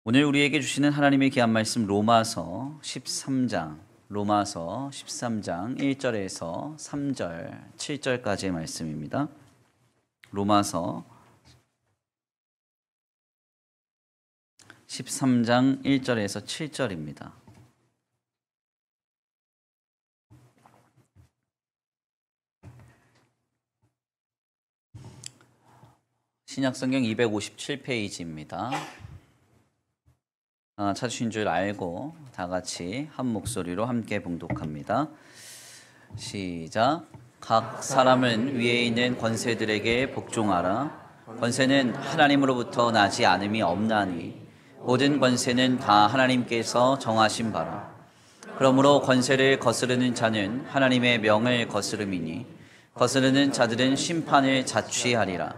오늘 우리에게 주시는 하나님의 귀한 말씀 로마서 13장 1절에서 3절, 7절까지의 말씀입니다. 로마서 13장 1절에서 7절입니다. 신약성경 257페이지입니다. 찾으신 줄 알고 다 같이 한 목소리로 함께 봉독합니다. 시작. 각 사람은 위에 있는 권세들에게 복종하라. 권세는 하나님으로부터 나지 않음이 없나니 모든 권세는 다 하나님께서 정하신 바라. 그러므로 권세를 거스르는 자는 하나님의 명을 거스름이니 거스르는 자들은 심판을 자취하리라.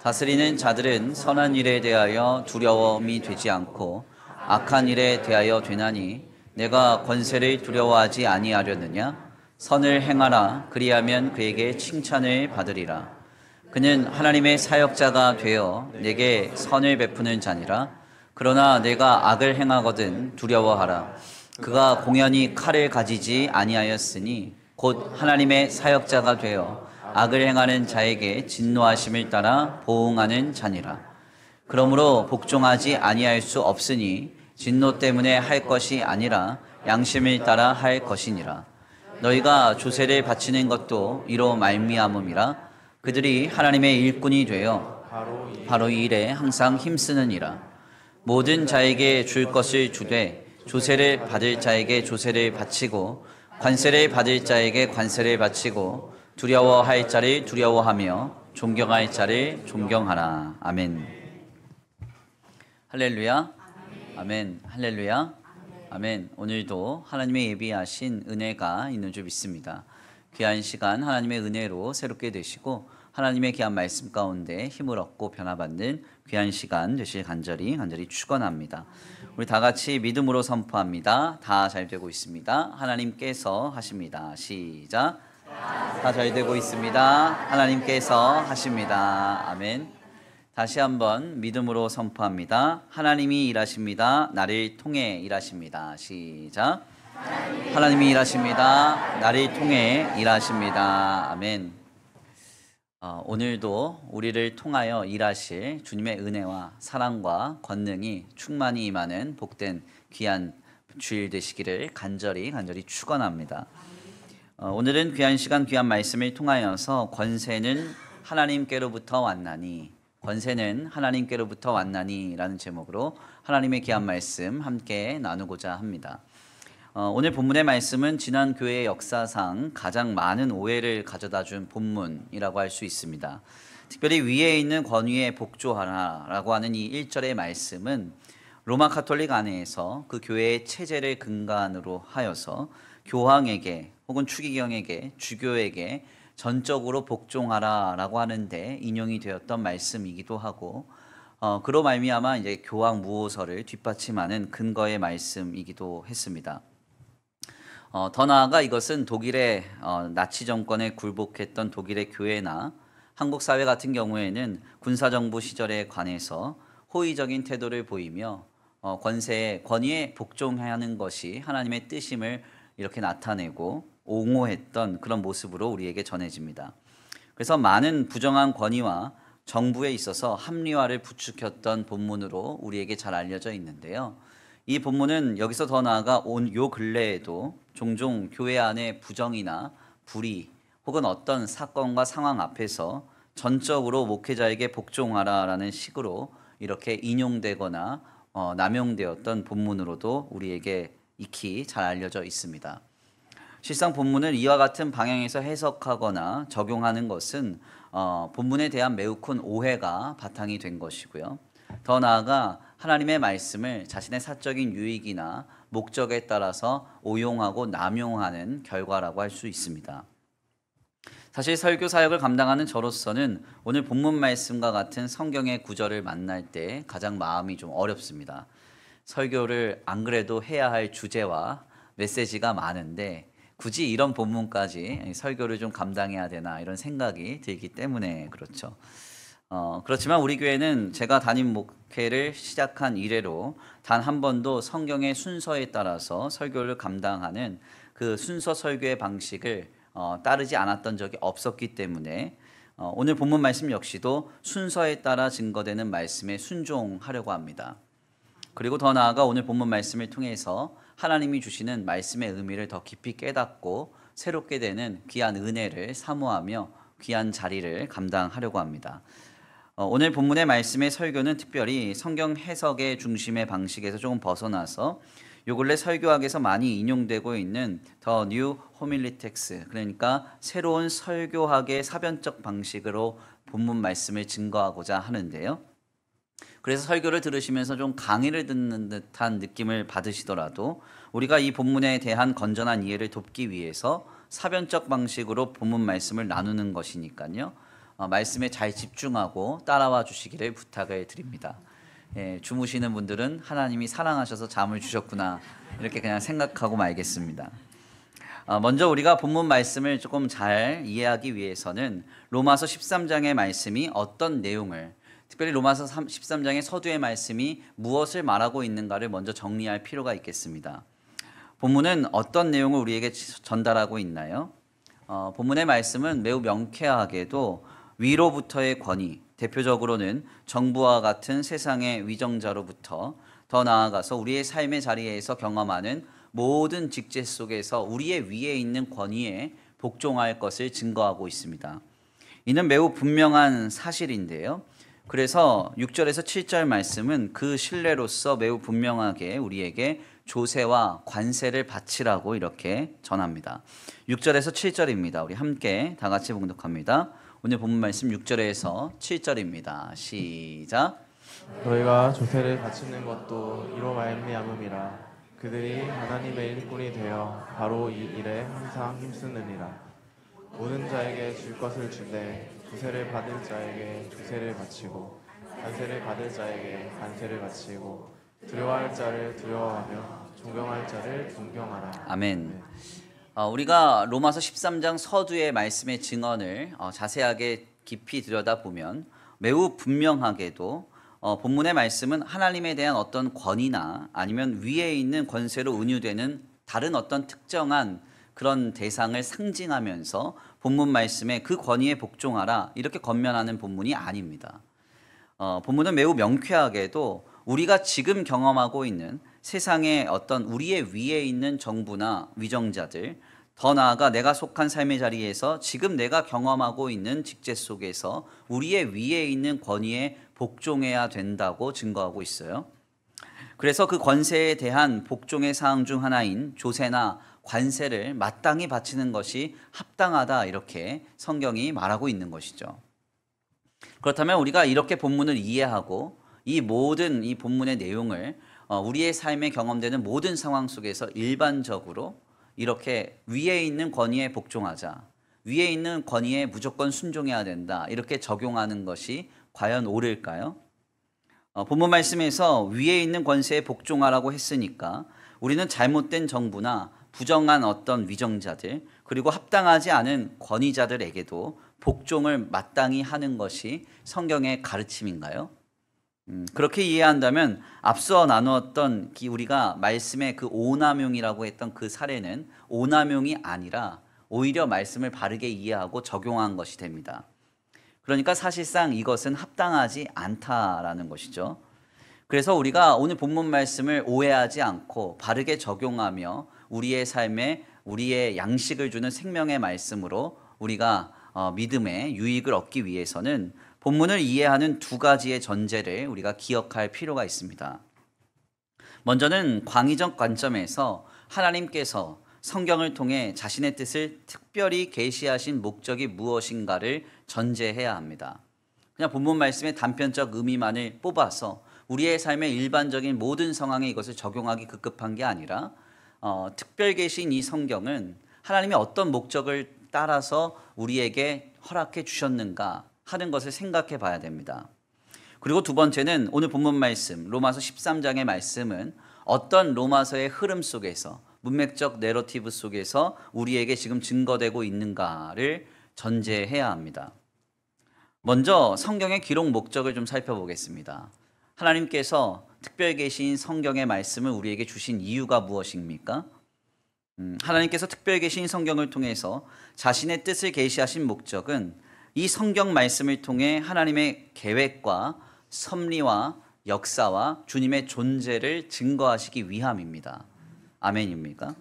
다스리는 자들은 선한 일에 대하여 두려움이 되지 않고 악한 일에 대하여 되나니 내가 권세를 두려워하지 아니하려느냐? 선을 행하라. 그리하면 그에게 칭찬을 받으리라. 그는 하나님의 사역자가 되어 내게 선을 베푸는 자니라. 그러나 내가 악을 행하거든 두려워하라. 그가 공연히 칼을 가지지 아니하였으니 곧 하나님의 사역자가 되어 악을 행하는 자에게 진노하심을 따라 보응하는 자니라. 그러므로 복종하지 아니할 수 없으니 진노 때문에 할 것이 아니라 양심을 따라 할 것이니라. 너희가 조세를 바치는 것도 이로 말미암음이라. 그들이 하나님의 일꾼이 되어 바로 이 일에 항상 힘쓰느니라. 모든 자에게 줄 것을 주되 조세를 받을 자에게 조세를 바치고 관세를 받을 자에게 관세를 바치고 두려워할 자를 두려워하며 존경할 자를 존경하라. 아멘. 할렐루야. 아멘. 할렐루야. 아멘. 오늘도 하나님의 예비하신 은혜가 있는 줄 믿습니다. 귀한 시간 하나님의 은혜로 새롭게 되시고 하나님의 귀한 말씀 가운데 힘을 얻고 변화받는 귀한 시간 되실 간절히 축원합니다. 우리 다 같이 믿음으로 선포합니다. 다 잘 되고 있습니다. 하나님께서 하십니다. 시작. 다 잘 되고 있습니다. 하나님께서 하십니다. 아멘. 다시 한번 믿음으로 선포합니다. 하나님이 일하십니다. 나를 통해 일하십니다. 시작. 하나님이 일하십니다. 나를 통해 일하십니다. 아멘. 오늘도 우리를 통하여 일하실 주님의 은혜와 사랑과 권능이 충만히 임하는 복된 귀한 주일 되시기를 간절히 축원합니다. 오늘은 귀한 시간 귀한 말씀을 통하여서 권세는 하나님께로부터 왔나니 권세는 하나님께로부터 왔나니 라는 제목으로 하나님의 귀한 말씀 함께 나누고자 합니다. 오늘 본문의 말씀은 지난 교회의 역사상 가장 많은 오해를 가져다 준 본문이라고 할 수 있습니다. 특별히 위에 있는 권위에 복종하라 라고 하는 이 1절의 말씀은 로마 가톨릭 안에서 그 교회의 체제를 근간으로 하여서 교황에게 혹은 추기경에게 주교에게 전적으로 복종하라 라고 하는데 인용이 되었던 말씀이기도 하고 그로 말미암아 이제 교황 무호서를 뒷받침하는 근거의 말씀이기도 했습니다. 더 나아가 이것은 독일의 나치 정권에 굴복했던 독일의 교회나 한국 사회 같은 경우에는 군사정부 시절에 관해서 호의적인 태도를 보이며 권위에 복종해야 하는 것이 하나님의 뜻임을 이렇게 나타내고 옹호했던 그런 모습으로 우리에게 전해집니다. 그래서 많은 부정한 권위와 정부에 있어서 합리화를 부추겼던 본문으로 우리에게 잘 알려져 있는데요. 이 본문은 여기서 더 나아가 요 근래에도 종종 교회 안의 부정이나 불의 혹은 어떤 사건과 상황 앞에서 전적으로 목회자에게 복종하라라는 식으로 이렇게 인용되거나 남용되었던 본문으로도 우리에게 익히 잘 알려져 있습니다. 실상 본문을 이와 같은 방향에서 해석하거나 적용하는 것은 본문에 대한 매우 큰 오해가 바탕이 된 것이고요. 더 나아가 하나님의 말씀을 자신의 사적인 유익이나 목적에 따라서 오용하고 남용하는 결과라고 할 수 있습니다. 사실 설교 사역을 감당하는 저로서는 오늘 본문 말씀과 같은 성경의 구절을 만날 때 가장 마음이 좀 어렵습니다. 설교를 안 그래도 해야 할 주제와 메시지가 많은데 굳이 이런 본문까지 설교를 좀 감당해야 되나 이런 생각이 들기 때문에 그렇죠. 그렇지만 우리 교회는 제가 담임 목회를 시작한 이래로 단 한 번도 성경의 순서에 따라서 설교를 감당하는 그 순서 설교의 방식을 따르지 않았던 적이 없었기 때문에 오늘 본문 말씀 역시도 순서에 따라 증거되는 말씀에 순종하려고 합니다. 그리고 더 나아가 오늘 본문 말씀을 통해서 하나님이 주시는 말씀의 의미를 더 깊이 깨닫고 새롭게 되는 귀한 은혜를 사모하며 귀한 자리를 감당하려고 합니다. 오늘 본문의 말씀의 설교는 특별히 성경 해석의 중심의 방식에서 조금 벗어나서 요 근래 설교학에서 많이 인용되고 있는 The New Homiletic스, 그러니까 새로운 설교학의 사변적 방식으로 본문 말씀을 증거하고자 하는데요. 그래서 설교를 들으시면서 좀 강의를 듣는 듯한 느낌을 받으시더라도 우리가 이 본문에 대한 건전한 이해를 돕기 위해서 사변적 방식으로 본문 말씀을 나누는 것이니까요. 말씀에 잘 집중하고 따라와 주시기를 부탁을 드립니다. 주무시는 분들은 하나님이 사랑하셔서 잠을 주셨구나 이렇게 그냥 생각하고 말겠습니다. 먼저 우리가 본문 말씀을 조금 잘 이해하기 위해서는 로마서 13장의 말씀이 어떤 내용을, 특별히 로마서 13장의 서두의 말씀이 무엇을 말하고 있는가를 먼저 정리할 필요가 있겠습니다. 본문은 어떤 내용을 우리에게 전달하고 있나요? 본문의 말씀은 매우 명쾌하게도 위로부터의 권위, 대표적으로는 정부와 같은 세상의 위정자로부터 더 나아가서 우리의 삶의 자리에서 경험하는 모든 직제 속에서 우리의 위에 있는 권위에 복종할 것을 증거하고 있습니다. 이는 매우 분명한 사실인데요. 그래서 6절에서 7절 말씀은 그 신뢰로서 매우 분명하게 우리에게 조세와 관세를 바치라고 이렇게 전합니다. 6절에서 7절입니다. 우리 함께 다 같이 봉독합니다. 오늘 본문 말씀 6절에서 7절입니다. 시작. 너희가 조세를 바치는 것도 이로 말미암음이라. 그들이 하나님의 일꾼이 되어 바로 이 일에 항상 힘쓰느니라. 모든 자에게 줄 것을 주되 조세를 받을 자에게 조세를 바치고 관세를 받을 자에게 관세를 바치고 두려워할 자를 두려워하며 존경할 자를 존경하라. 아멘. 우리가 로마서 13장 서두의 말씀의 증언을 자세하게 깊이 들여다보면 매우 분명하게도 본문의 말씀은 하나님에 대한 어떤 권위나 아니면 위에 있는 권세로 은유되는 다른 어떤 특정한 그런 대상을 상징하면서 본문 말씀에 그 권위에 복종하라 이렇게 권면하는 본문이 아닙니다. 본문은 매우 명쾌하게도 우리가 지금 경험하고 있는 세상의 어떤 우리의 위에 있는 정부나 위정자들, 더 나아가 내가 속한 삶의 자리에서 지금 내가 경험하고 있는 직제 속에서 우리의 위에 있는 권위에 복종해야 된다고 증거하고 있어요. 그래서 그 권세에 대한 복종의 사항 중 하나인 조세나 관세를 마땅히 바치는 것이 합당하다 이렇게 성경이 말하고 있는 것이죠. 그렇다면 우리가 이렇게 본문을 이해하고 이 모든 이 본문의 내용을 우리의 삶에 경험되는 모든 상황 속에서 일반적으로 이렇게 위에 있는 권위에 복종하자, 위에 있는 권위에 무조건 순종해야 된다 이렇게 적용하는 것이 과연 옳을까요? 본문 말씀에서 위에 있는 권세에 복종하라고 했으니까 우리는 잘못된 정부나 부정한 어떤 위정자들 그리고 합당하지 않은 권위자들에게도 복종을 마땅히 하는 것이 성경의 가르침인가요? 그렇게 이해한다면 앞서 나누었던 우리가 말씀의 그 오남용이라고 했던 그 사례는 오남용이 아니라 오히려 말씀을 바르게 이해하고 적용한 것이 됩니다. 그러니까 사실상 이것은 합당하지 않다라는 것이죠. 그래서 우리가 오늘 본문 말씀을 오해하지 않고 바르게 적용하며 우리의 삶에 우리의 양식을 주는 생명의 말씀으로 우리가 믿음의 유익을 얻기 위해서는 본문을 이해하는 두 가지의 전제를 우리가 기억할 필요가 있습니다. 먼저는 광의적 관점에서 하나님께서 성경을 통해 자신의 뜻을 특별히 계시하신 목적이 무엇인가를 전제해야 합니다. 그냥 본문 말씀의 단편적 의미만을 뽑아서 우리의 삶의 일반적인 모든 상황에 이것을 적용하기 급급한 게 아니라 특별 계신 이 성경은 하나님이 어떤 목적을 따라서 우리에게 허락해 주셨는가 하는 것을 생각해 봐야 됩니다. 그리고 두 번째는 오늘 본문 말씀 로마서 13장의 말씀은 어떤 로마서의 흐름 속에서 문맥적 내러티브 속에서 우리에게 지금 증거되고 있는가를 전제해야 합니다. 먼저 성경의 기록 목적을 좀 살펴보겠습니다. 하나님께서 특별히 계신 성경의 말씀을 우리에게 주신 이유가 무엇입니까? 하나님께서 특별히 계신 성경을 통해서 자신의 뜻을 계시하신 목적은 이 성경 말씀을 통해 하나님의 계획과 섭리와 역사와 주님의 존재를 증거하시기 위함입니다. 아멘입니까?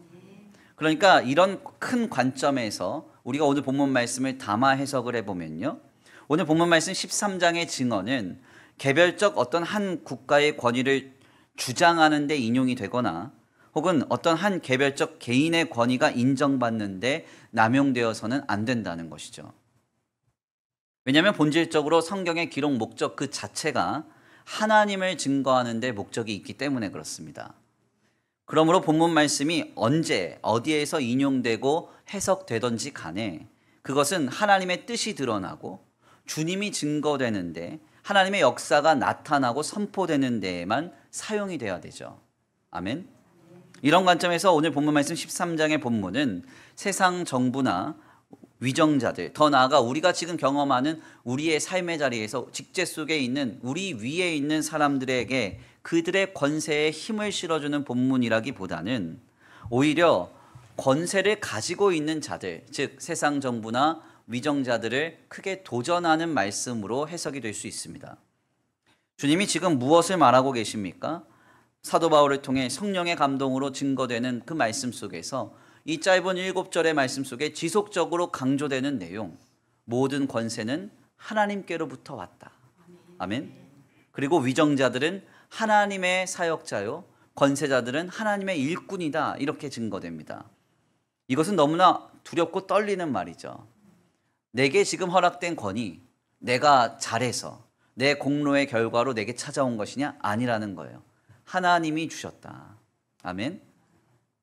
그러니까 이런 큰 관점에서 우리가 오늘 본문 말씀을 담아 해석을 해보면요, 오늘 본문 말씀 13장의 증언은 개별적 어떤 한 국가의 권위를 주장하는 데 인용이 되거나 혹은 어떤 한 개별적 개인의 권위가 인정받는데 남용되어서는 안 된다는 것이죠. 왜냐하면 본질적으로 성경의 기록 목적 그 자체가 하나님을 증거하는 데 목적이 있기 때문에 그렇습니다. 그러므로 본문 말씀이 언제 어디에서 인용되고 해석되든지 간에 그것은 하나님의 뜻이 드러나고 주님이 증거되는데 하나님의 역사가 나타나고 선포되는 데에만 사용이 돼야 되죠. 아멘. 이런 관점에서 오늘 본문 말씀 13장의 본문은 세상 정부나 위정자들, 더 나아가 우리가 지금 경험하는 우리의 삶의 자리에서 직제 속에 있는 우리 위에 있는 사람들에게 그들의 권세에 힘을 실어주는 본문이라기보다는 오히려 권세를 가지고 있는 자들, 즉 세상 정부나 위정자들을 크게 도전하는 말씀으로 해석이 될 수 있습니다. 주님이 지금 무엇을 말하고 계십니까? 사도 바울을 통해 성령의 감동으로 증거되는 그 말씀 속에서 이 짧은 7절의 말씀 속에 지속적으로 강조되는 내용, 모든 권세는 하나님께로부터 왔다. 아멘. 그리고 위정자들은 하나님의 사역자요, 권세자들은 하나님의 일꾼이다. 이렇게 증거됩니다. 이것은 너무나 두렵고 떨리는 말이죠. 내게 지금 허락된 권위, 내가 잘해서 내 공로의 결과로 내게 찾아온 것이냐? 아니라는 거예요. 하나님이 주셨다. 아멘.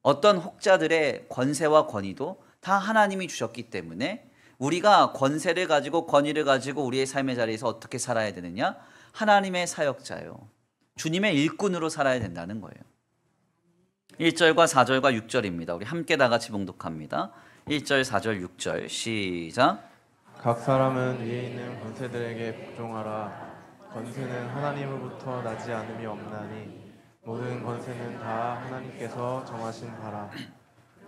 어떤 혹자들의 권세와 권위도 다 하나님이 주셨기 때문에 우리가 권세를 가지고 권위를 가지고 우리의 삶의 자리에서 어떻게 살아야 되느냐? 하나님의 사역자요, 주님의 일꾼으로 살아야 된다는 거예요. 1절과 4절과 6절입니다. 우리 함께 다 같이 봉독합니다. 1절, 4절, 6절 시작. 각 사람은 위에 있는 권세들에게 복종하라. 권세는 하나님으로부터 나지 않음이 없나니 모든 권세는 다 하나님께서 정하신 바라.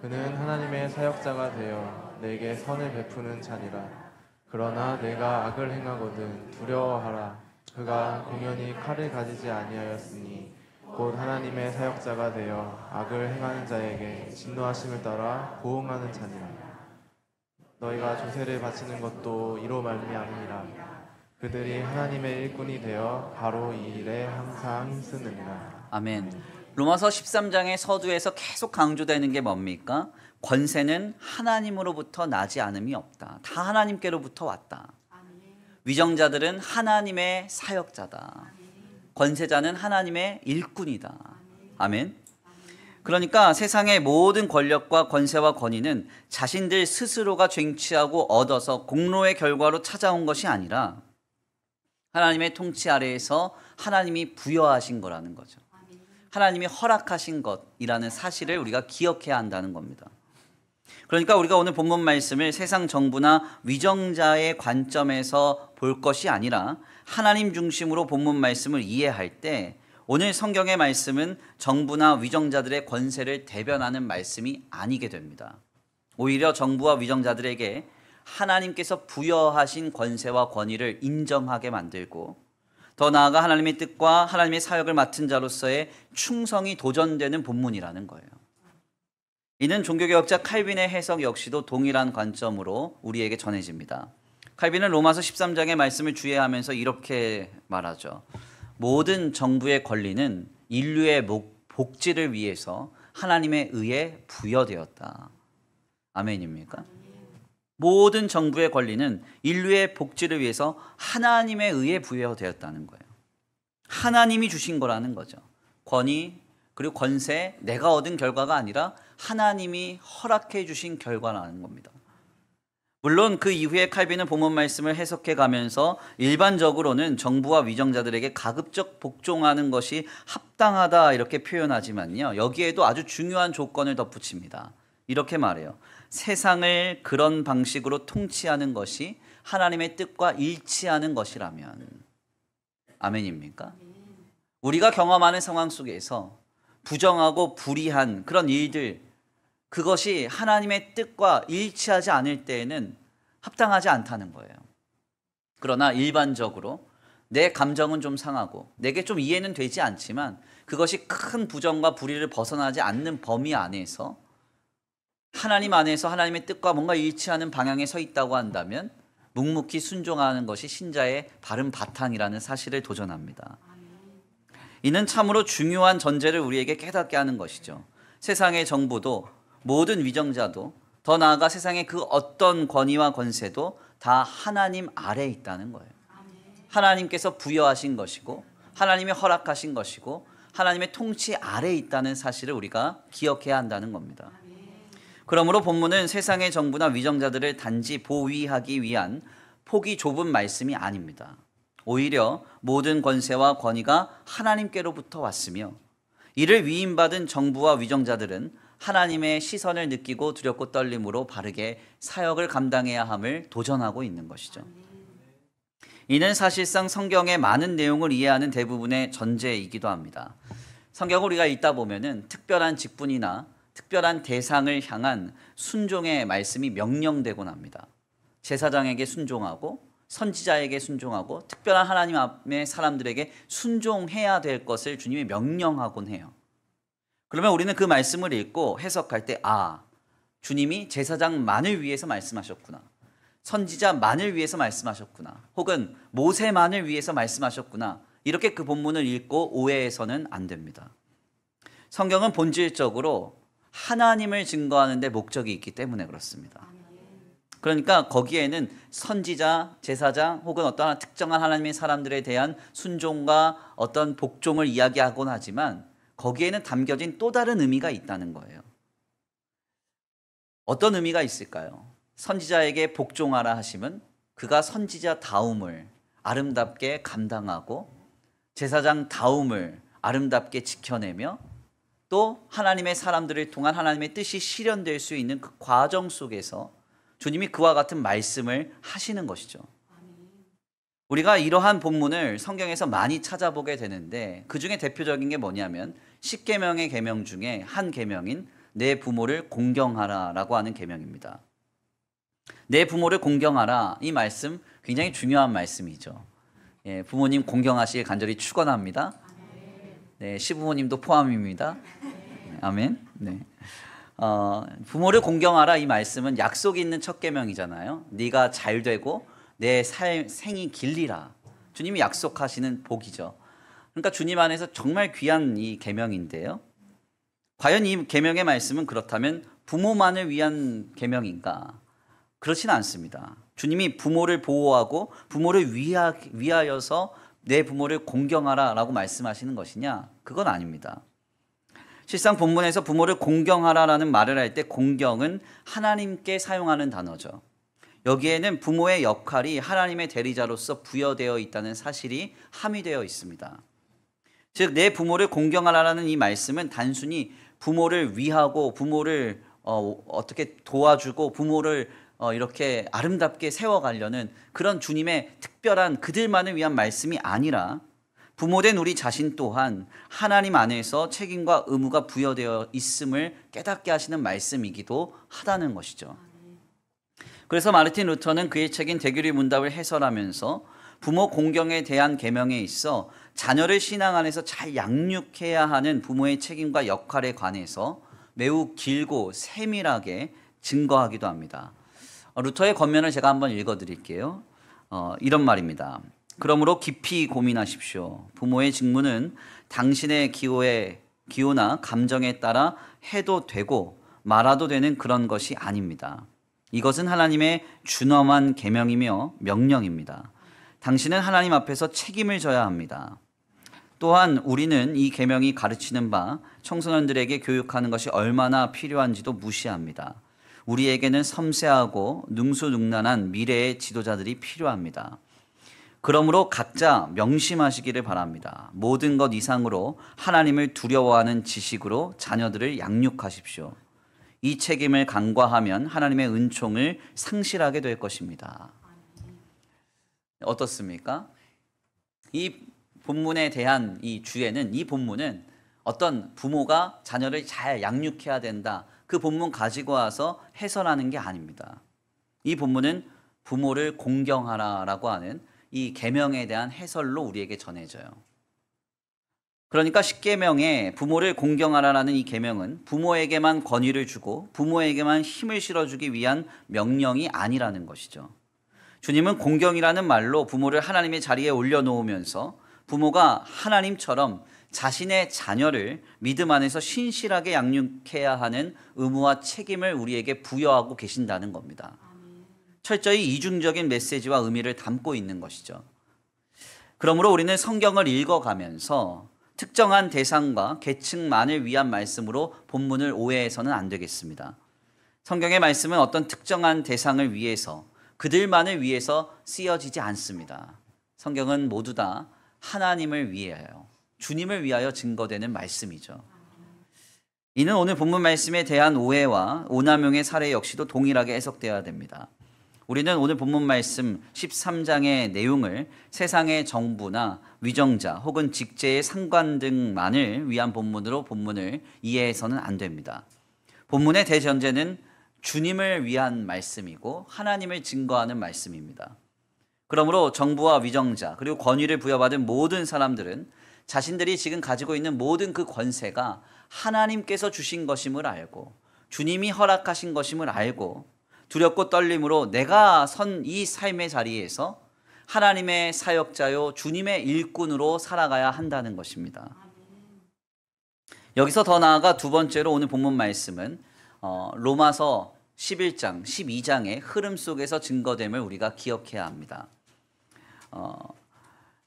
그는 하나님의 사역자가 되어 내게 선을 베푸는 자니라. 그러나 내가 악을 행하거든 두려워하라. 그가 공연히 칼을 가지지 아니하였으니 곧 하나님의 사역자가 되어 악을 행하는 자에게 진노하심을 따라 보응하는 자니라. 너희가 조세를 바치는 것도 이로 말미암으니라. 그들이 하나님의 일꾼이 되어 바로 이 일에 항상 힘쓰느니라. 아멘. 로마서 13장의 서두에서 계속 강조되는 게 뭡니까? 권세는 하나님으로부터 나지 않음이 없다. 다 하나님께로부터 왔다. 위정자들은 하나님의 사역자다. 권세자는 하나님의 일꾼이다. 아멘. 그러니까 세상의 모든 권력과 권세와 권위는 자신들 스스로가 쟁취하고 얻어서 공로의 결과로 찾아온 것이 아니라 하나님의 통치 아래에서 하나님이 부여하신 거라는 거죠. 하나님이 허락하신 것이라는 사실을 우리가 기억해야 한다는 겁니다. 그러니까 우리가 오늘 본문 말씀을 세상 정부나 위정자의 관점에서 볼 것이 아니라 하나님 중심으로 본문 말씀을 이해할 때 오늘 성경의 말씀은 정부나 위정자들의 권세를 대변하는 말씀이 아니게 됩니다. 오히려 정부와 위정자들에게 하나님께서 부여하신 권세와 권위를 인정하게 만들고 더 나아가 하나님의 뜻과 하나님의 사역을 맡은 자로서의 충성이 도전되는 본문이라는 거예요. 이는 종교개혁자 칼빈의 해석 역시도 동일한 관점으로 우리에게 전해집니다. 칼빈은 로마서 13장의 말씀을 주의하면서 이렇게 말하죠. 모든 정부의 권리는 인류의 복지를 위해서 하나님의 의에 부여되었다. 아멘입니까? 모든 정부의 권리는 인류의 복지를 위해서 하나님의 의에 부여되었다는 거예요. 하나님이 주신 거라는 거죠. 권위 그리고 권세, 내가 얻은 결과가 아니라 하나님이 허락해 주신 결과라는 겁니다. 물론 그 이후에 칼빈은 본문 말씀을 해석해 가면서 일반적으로는 정부와 위정자들에게 가급적 복종하는 것이 합당하다 이렇게 표현하지만요, 여기에도 아주 중요한 조건을 덧붙입니다. 이렇게 말해요. 세상을 그런 방식으로 통치하는 것이 하나님의 뜻과 일치하는 것이라면 아멘입니까? 우리가 경험하는 상황 속에서 부정하고 불의한 그런 일들, 그것이 하나님의 뜻과 일치하지 않을 때에는 합당하지 않다는 거예요. 그러나 일반적으로 내 감정은 좀 상하고 내게 좀 이해는 되지 않지만 그것이 큰 부정과 불의를 벗어나지 않는 범위 안에서 하나님 안에서 하나님의 뜻과 뭔가 일치하는 방향에 서 있다고 한다면 묵묵히 순종하는 것이 신자의 바른 바탕이라는 사실을 도전합니다. 이는 참으로 중요한 전제를 우리에게 깨닫게 하는 것이죠. 세상의 정부도 모든 위정자도 더 나아가 세상의 그 어떤 권위와 권세도 다 하나님 아래에 있다는 거예요. 하나님께서 부여하신 것이고 하나님이 허락하신 것이고 하나님의 통치 아래에 있다는 사실을 우리가 기억해야 한다는 겁니다. 그러므로 본문은 세상의 정부나 위정자들을 단지 보위하기 위한 폭이 좁은 말씀이 아닙니다. 오히려 모든 권세와 권위가 하나님께로부터 왔으며 이를 위임받은 정부와 위정자들은 하나님의 시선을 느끼고 두렵고 떨림으로 바르게 사역을 감당해야 함을 도전하고 있는 것이죠. 이는 사실상 성경의 많은 내용을 이해하는 대부분의 전제이기도 합니다. 성경을 우리가 읽다 보면은 특별한 직분이나 특별한 대상을 향한 순종의 말씀이 명령되곤 합니다. 제사장에게 순종하고 선지자에게 순종하고 특별한 하나님의 사람들에게 순종해야 될 것을 주님이 명령하곤 해요. 그러면 우리는 그 말씀을 읽고 해석할 때 주님이 제사장만을 위해서 말씀하셨구나. 선지자만을 위해서 말씀하셨구나. 혹은 모세만을 위해서 말씀하셨구나. 이렇게 그 본문을 읽고 오해해서는 안 됩니다. 성경은 본질적으로 하나님을 증거하는 데 목적이 있기 때문에 그렇습니다. 그러니까 거기에는 선지자, 제사장 혹은 어떠한 특정한 하나님의 사람들에 대한 순종과 어떤 복종을 이야기하곤 하지만 거기에는 담겨진 또 다른 의미가 있다는 거예요. 어떤 의미가 있을까요? 선지자에게 복종하라 하시면 그가 선지자다움을 아름답게 감당하고 제사장다움을 아름답게 지켜내며 또 하나님의 사람들을 통한 하나님의 뜻이 실현될 수 있는 그 과정 속에서 주님이 그와 같은 말씀을 하시는 것이죠. 우리가 이러한 본문을 성경에서 많이 찾아보게 되는데 그 중에 대표적인 게 뭐냐면 10계명의 계명 중에 한 계명인 내 부모를 공경하라라고 하는 계명입니다. 내 부모를 공경하라, 이 말씀 굉장히 중요한 말씀이죠. 부모님 공경하시길 간절히 축원합니다. 네, 시부모님도 포함입니다. 아멘. 네. 부모를 공경하라, 이 말씀은 약속이 있는 첫 계명이잖아요. 네가 잘 되고 내 생이 길리라. 주님이 약속하시는 복이죠. 그러니까 주님 안에서 정말 귀한 이 계명인데요. 과연 이 계명의 말씀은 그렇다면 부모만을 위한 계명인가? 그렇지는 않습니다. 주님이 부모를 보호하고 부모를 위하여서 내 부모를 공경하라라고 말씀하시는 것이냐? 그건 아닙니다. 실상 본문에서 부모를 공경하라라는 말을 할 때 공경은 하나님께 사용하는 단어죠. 여기에는 부모의 역할이 하나님의 대리자로서 부여되어 있다는 사실이 함의되어 있습니다. 즉, 내 부모를 공경하라는 이 말씀은 단순히 부모를 위하고 부모를 어떻게 도와주고 부모를 이렇게 아름답게 세워가려는 그런 주님의 특별한 그들만을 위한 말씀이 아니라 부모된 우리 자신 또한 하나님 안에서 책임과 의무가 부여되어 있음을 깨닫게 하시는 말씀이기도 하다는 것이죠. 그래서 마르틴 루터는 그의 책인 대규리 문답을 해설하면서 부모 공경에 대한 계명에 있어 자녀를 신앙 안에서 잘 양육해야 하는 부모의 책임과 역할에 관해서 매우 길고 세밀하게 증거하기도 합니다. 루터의 권면을 제가 한번 읽어드릴게요. 이런 말입니다. 그러므로 깊이 고민하십시오. 부모의 직무는 당신의 기호나 감정에 따라 해도 되고 말아도 되는 그런 것이 아닙니다. 이것은 하나님의 준엄한 계명이며 명령입니다. 당신은 하나님 앞에서 책임을 져야 합니다. 또한 우리는 이 계명이 가르치는 바 청소년들에게 교육하는 것이 얼마나 필요한지도 무시합니다. 우리에게는 섬세하고 능수능란한 미래의 지도자들이 필요합니다. 그러므로 각자 명심하시기를 바랍니다. 모든 것 이상으로 하나님을 두려워하는 지식으로 자녀들을 양육하십시오. 이 책임을 간과하면 하나님의 은총을 상실하게 될 것입니다. 어떻습니까? 이 본문에 대한 이 주에는, 이 본문은 어떤 부모가 자녀를 잘 양육해야 된다, 그 본문 가지고 와서 해설하는 게 아닙니다. 이 본문은 부모를 공경하라라고 하는 이 계명에 대한 해설로 우리에게 전해져요. 그러니까 십계명에 부모를 공경하라라는 이 계명은 부모에게만 권위를 주고 부모에게만 힘을 실어주기 위한 명령이 아니라는 것이죠. 주님은 공경이라는 말로 부모를 하나님의 자리에 올려놓으면서 부모가 하나님처럼 자신의 자녀를 믿음 안에서 신실하게 양육해야 하는 의무와 책임을 우리에게 부여하고 계신다는 겁니다. 철저히 이중적인 메시지와 의미를 담고 있는 것이죠. 그러므로 우리는 성경을 읽어가면서 특정한 대상과 계층만을 위한 말씀으로 본문을 오해해서는 안 되겠습니다. 성경의 말씀은 어떤 특정한 대상을 위해서, 그들만을 위해서 쓰여지지 않습니다. 성경은 모두 다 하나님을 위하여, 주님을 위하여 증거되는 말씀이죠. 이는 오늘 본문 말씀에 대한 오해와 오남용의 사례 역시도 동일하게 해석되어야 됩니다. 우리는 오늘 본문 말씀 13장의 내용을 세상의 정부나 위정자 혹은 직제의 상관 등만을 위한 본문을 이해해서는 안 됩니다. 본문의 대전제는 주님을 위한 말씀이고 하나님을 증거하는 말씀입니다. 그러므로 정부와 위정자 그리고 권위를 부여받은 모든 사람들은 자신들이 지금 가지고 있는 모든 그 권세가 하나님께서 주신 것임을 알고 주님이 허락하신 것임을 알고 두렵고 떨림으로 내가 선 이 삶의 자리에서 하나님의 사역자요 주님의 일꾼으로 살아가야 한다는 것입니다. 여기서 더 나아가 두 번째로 오늘 본문 말씀은 로마서 11장, 12장의 흐름 속에서 증거됨을 우리가 기억해야 합니다.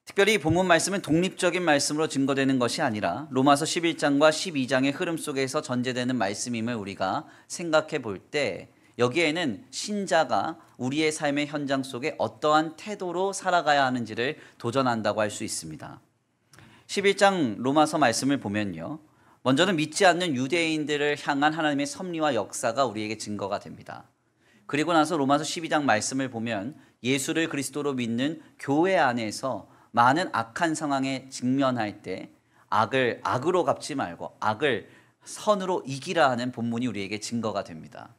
특별히 본문 말씀은 독립적인 말씀으로 증거되는 것이 아니라 로마서 11장과 12장의 흐름 속에서 전제되는 말씀임을 우리가 생각해 볼 때 여기에는 신자가 우리의 삶의 현장 속에 어떠한 태도로 살아가야 하는지를 도전한다고 할 수 있습니다. 11장 로마서 말씀을 보면요. 먼저는 믿지 않는 유대인들을 향한 하나님의 섭리와 역사가 우리에게 증거가 됩니다. 그리고 나서 로마서 12장 말씀을 보면 예수를 그리스도로 믿는 교회 안에서 많은 악한 상황에 직면할 때 악을 악으로 갚지 말고 악을 선으로 이기라 하는 본문이 우리에게 증거가 됩니다.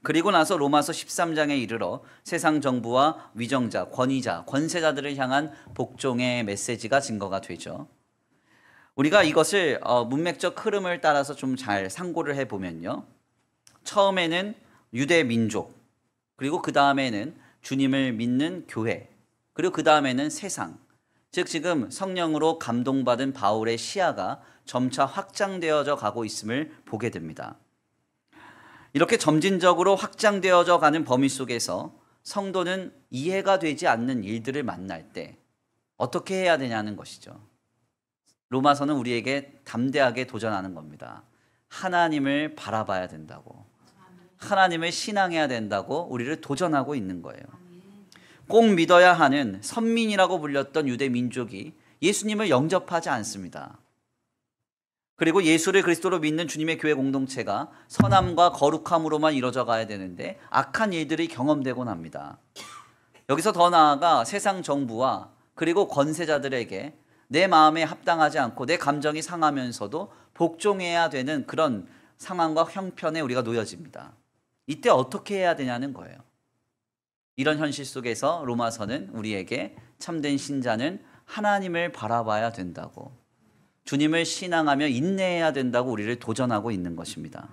그리고 나서 로마서 13장에 이르러 세상 정부와 위정자, 권위자, 권세자들을 향한 복종의 메시지가 증거가 되죠. 우리가 이것을 문맥적 흐름을 따라서 좀 잘 상고를 해보면요. 처음에는 유대 민족, 그리고 그 다음에는 주님을 믿는 교회, 그리고 그 다음에는 세상, 즉 지금 성령으로 감동받은 바울의 시야가 점차 확장되어져 가고 있음을 보게 됩니다. 이렇게 점진적으로 확장되어져 가는 범위 속에서 성도는 이해가 되지 않는 일들을 만날 때 어떻게 해야 되냐는 것이죠. 로마서는 우리에게 담대하게 도전하는 겁니다. 하나님을 바라봐야 된다고, 하나님을 신앙해야 된다고 우리를 도전하고 있는 거예요. 꼭 믿어야 하는 선민이라고 불렸던 유대 민족이 예수님을 영접하지 않습니다. 그리고 예수를 그리스도로 믿는 주님의 교회 공동체가 선함과 거룩함으로만 이루어져 가야 되는데 악한 일들이 경험되곤 합니다. 여기서 더 나아가 세상 정부와 그리고 권세자들에게 내 마음에 합당하지 않고 내 감정이 상하면서도 복종해야 되는 그런 상황과 형편에 우리가 놓여집니다. 이때 어떻게 해야 되냐는 거예요. 이런 현실 속에서 로마서는 우리에게 참된 신자는 하나님을 바라봐야 된다고, 주님을 신앙하며 인내해야 된다고 우리를 도전하고 있는 것입니다.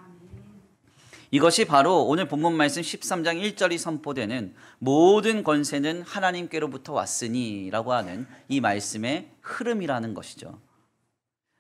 이것이 바로 오늘 본문 말씀 13장 1절이 선포되는 모든 권세는 하나님께로부터 왔으니 라고 하는 이 말씀의 흐름이라는 것이죠.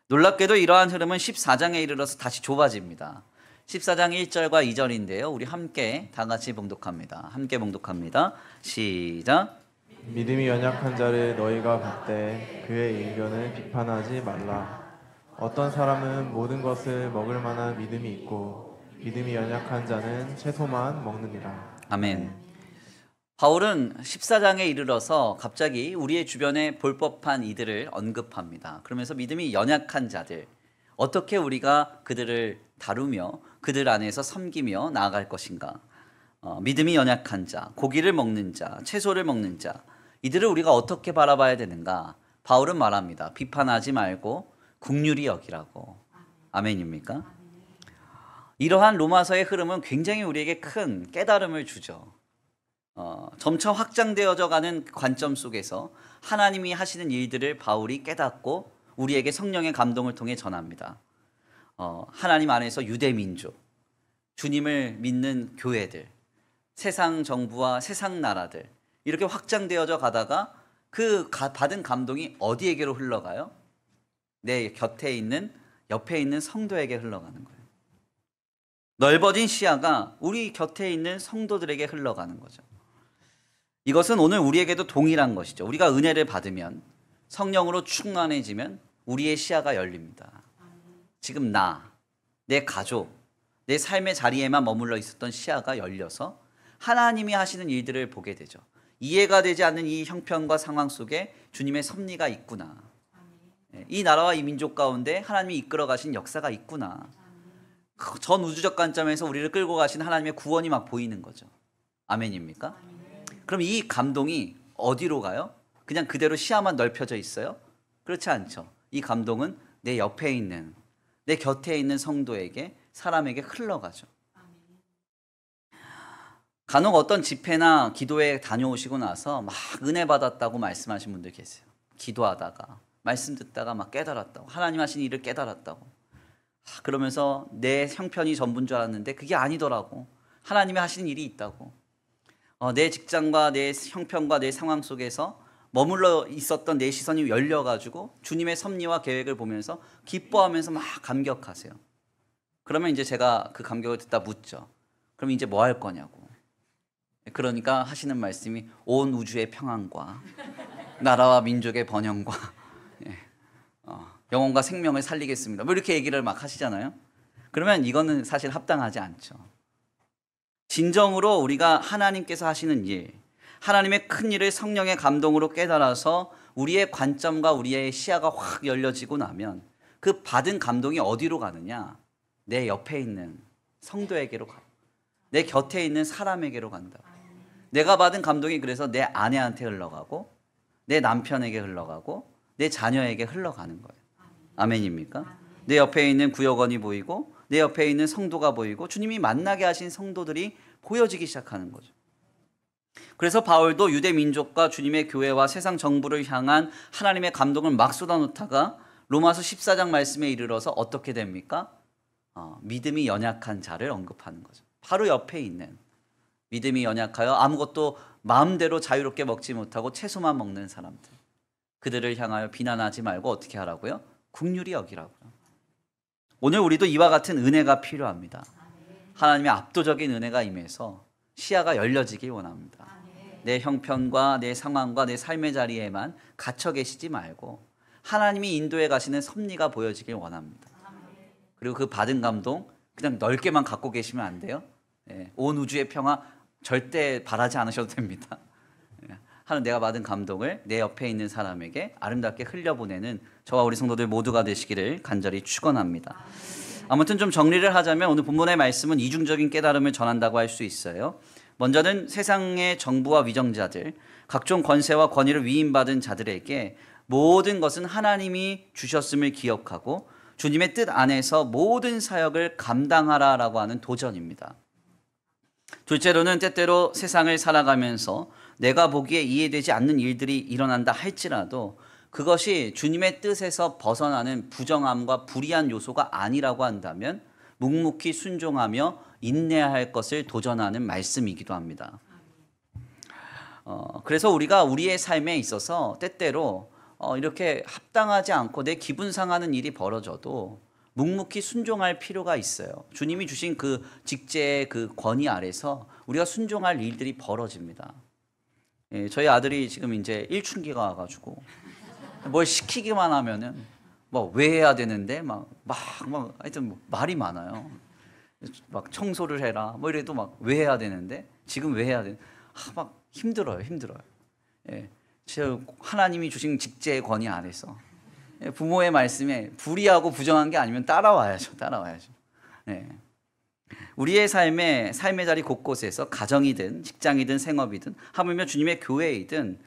놀랍게도 이러한 흐름은 14장에 이르러서 다시 좁아집니다. 14장 1절과 2절인데요. 우리 함께 다 같이 봉독합니다. 함께 봉독합니다. 시작. 믿음이 연약한 자를 너희가 받되 그의 의견을 비판하지 말라. 어떤 사람은 모든 것을 먹을 만한 믿음이 있고 믿음이 연약한 자는 채소만 먹느니라. 아멘. 바울은 14장에 이르러서 갑자기 우리의 주변에 볼 법한 이들을 언급합니다. 그러면서 믿음이 연약한 자들, 어떻게 우리가 그들을 다루며 그들 안에서 섬기며 나아갈 것인가. 믿음이 연약한 자, 고기를 먹는 자, 채소를 먹는 자, 이들을 우리가 어떻게 바라봐야 되는가? 바울은 말합니다. 비판하지 말고 긍휼히 여기라고. 아멘입니까? 이러한 로마서의 흐름은 굉장히 우리에게 큰 깨달음을 주죠. 점차 확장되어져 가는 관점 속에서 하나님이 하시는 일들을 바울이 깨닫고 우리에게 성령의 감동을 통해 전합니다. 하나님 안에서 유대 민족, 주님을 믿는 교회들, 세상 정부와 세상 나라들 이렇게 확장되어져 가다가 그 받은 감동이 어디에게로 흘러가요? 내 곁에 있는 옆에 있는 성도에게 흘러가는 거예요. 넓어진 시야가 우리 곁에 있는 성도들에게 흘러가는 거죠. 이것은 오늘 우리에게도 동일한 것이죠. 우리가 은혜를 받으면 성령으로 충만해지면 우리의 시야가 열립니다. 지금 내 가족, 내 삶의 자리에만 머물러 있었던 시야가 열려서 하나님이 하시는 일들을 보게 되죠. 이해가 되지 않는 이 형편과 상황 속에 주님의 섭리가 있구나. 이 나라와 이 민족 가운데 하나님이 이끌어 가신 역사가 있구나. 전 우주적 관점에서 우리를 끌고 가신 하나님의 구원이 막 보이는 거죠. 아멘입니까? 그럼 이 감동이 어디로 가요? 그냥 그대로 시야만 넓혀져 있어요? 그렇지 않죠. 이 감동은 내 옆에 있는, 내 곁에 있는 성도에게, 사람에게 흘러가죠. 간혹 어떤 집회나 기도회 다녀오시고 나서 막 은혜 받았다고 말씀하신 분들 계세요. 기도하다가 말씀 듣다가 막 깨달았다고, 하나님 하신 일을 깨달았다고. 그러면서 내 형편이 전부인 줄 알았는데 그게 아니더라고. 하나님이 하시는 일이 있다고. 내 직장과 내 형편과 내 상황 속에서 머물러 있었던 내 시선이 열려가지고 주님의 섭리와 계획을 보면서 기뻐하면서 막 감격하세요. 그러면 이제 제가 그 감격을 듣다 묻죠. 그럼 이제 뭐 할 거냐고. 그러니까 하시는 말씀이 온 우주의 평안과 나라와 민족의 번영과 영혼과 생명을 살리겠습니다. 뭐 이렇게 얘기를 막 하시잖아요. 그러면 이거는 사실 합당하지 않죠. 진정으로 우리가 하나님께서 하시는 일, 하나님의 큰 일을 성령의 감동으로 깨달아서 우리의 관점과 우리의 시야가 확 열려지고 나면 그 받은 감동이 어디로 가느냐? 내 옆에 있는 성도에게로 가요. 내 곁에 있는 사람에게로 간다. 내가 받은 감동이 그래서 내 아내한테 흘러가고 내 남편에게 흘러가고 내 자녀에게 흘러가는 거예요. 아멘입니까? 내 옆에 있는 구역원이 보이고 내 옆에 있는 성도가 보이고 주님이 만나게 하신 성도들이 보여지기 시작하는 거죠. 그래서 바울도 유대 민족과 주님의 교회와 세상 정부를 향한 하나님의 감동을 막 쏟아놓다가 로마서 14장 말씀에 이르러서 어떻게 됩니까? 믿음이 연약한 자를 언급하는 거죠. 바로 옆에 있는 믿음이 연약하여 아무것도 마음대로 자유롭게 먹지 못하고 채소만 먹는 사람들, 그들을 향하여 비난하지 말고 어떻게 하라고요? 긍휼히 여기라고요. 오늘 우리도 이와 같은 은혜가 필요합니다. 하나님의 압도적인 은혜가 임해서 시야가 열려지길 원합니다. 내 형편과 내 상황과 내 삶의 자리에만 갇혀 계시지 말고 하나님이 인도해 가시는 섭리가 보여지길 원합니다. 그리고 그 받은 감동 그냥 넓게만 갖고 계시면 안 돼요. 온 우주의 평화 절대 바라지 않으셔도 됩니다. 하는 내가 받은 감동을 내 옆에 있는 사람에게 아름답게 흘려보내는 저와 우리 성도들 모두가 되시기를 간절히 축원합니다. 아무튼 좀 정리를 하자면 오늘 본문의 말씀은 이중적인 깨달음을 전한다고 할 수 있어요. 먼저는 세상의 정부와 위정자들, 각종 권세와 권위를 위임받은 자들에게 모든 것은 하나님이 주셨음을 기억하고 주님의 뜻 안에서 모든 사역을 감당하라라고 하는 도전입니다. 둘째로는 때때로 세상을 살아가면서 내가 보기에 이해되지 않는 일들이 일어난다 할지라도 그것이 주님의 뜻에서 벗어나는 부정함과 불의한 요소가 아니라고 한다면 묵묵히 순종하며 인내할 것을 도전하는 말씀이기도 합니다. 그래서 우리가 우리의 삶에 있어서 때때로 이렇게 합당하지 않고 내 기분 상하는 일이 벌어져도 묵묵히 순종할 필요가 있어요. 주님이 주신 그 직제의 그 권위 아래서 우리가 순종할 일들이 벌어집니다. 저희 아들이 지금 이제 일춘기가 와가지고 뭘 시키기만 하면은 뭐 왜 해야 되는데 막 하여튼 뭐 말이 많아요. 막 청소를 해라 뭐 이래도 막 왜 해야 되는데 지금 왜 해야 되는 막 힘들어요. 하나님이 주신 직제의 권위 아래서 부모의 말씀에 불의하고 부정한 게 아니면 따라와야죠. 우리의 삶의 자리 곳곳에서 가정이든 직장이든 생업이든 하물며 주님의 교회이든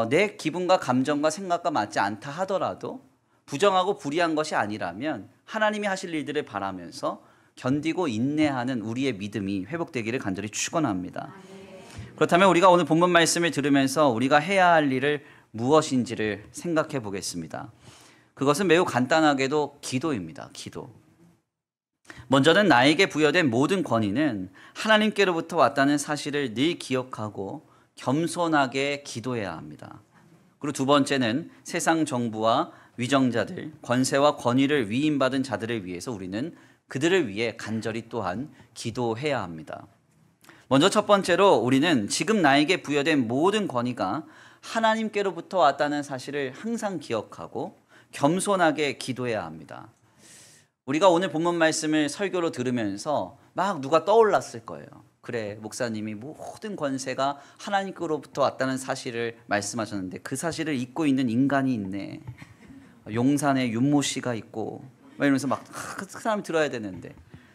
내 기분과 감정과 생각과 맞지 않다 하더라도 부정하고 불의한 것이 아니라면 하나님이 하실 일들을 바라면서 견디고 인내하는 우리의 믿음이 회복되기를 간절히 축원합니다. 그렇다면 우리가 오늘 본문 말씀을 들으면서 우리가 해야 할 일을 무엇인지를 생각해 보겠습니다. 그것은 매우 간단하게도 기도입니다. 기도. 먼저는 나에게 부여된 모든 권위는 하나님께로부터 왔다는 사실을 늘 기억하고 겸손하게 기도해야 합니다. 그리고 두 번째는 세상 정부와 위정자들, 권세와 권위를 위임받은 자들을 위해서 우리는 그들을 위해 간절히 또한 기도해야 합니다. 먼저 첫 번째로 우리는 지금 나에게 부여된 모든 권위가 하나님께로부터 왔다는 사실을 항상 기억하고 겸손하게 기도해야 합니다. 우리가 오늘 본문 말씀을 설교로 들으면서 막 누가 떠올랐을 거예요. 그래, 목사님이 모든 권세가 하나님께로부터 왔다는 사실을 말씀하셨는데 그 사실을 잊고 있는 인간이 있네. 용산에 윤모 씨가 있고 이러면서 막 그 사람이 들어야 되는데,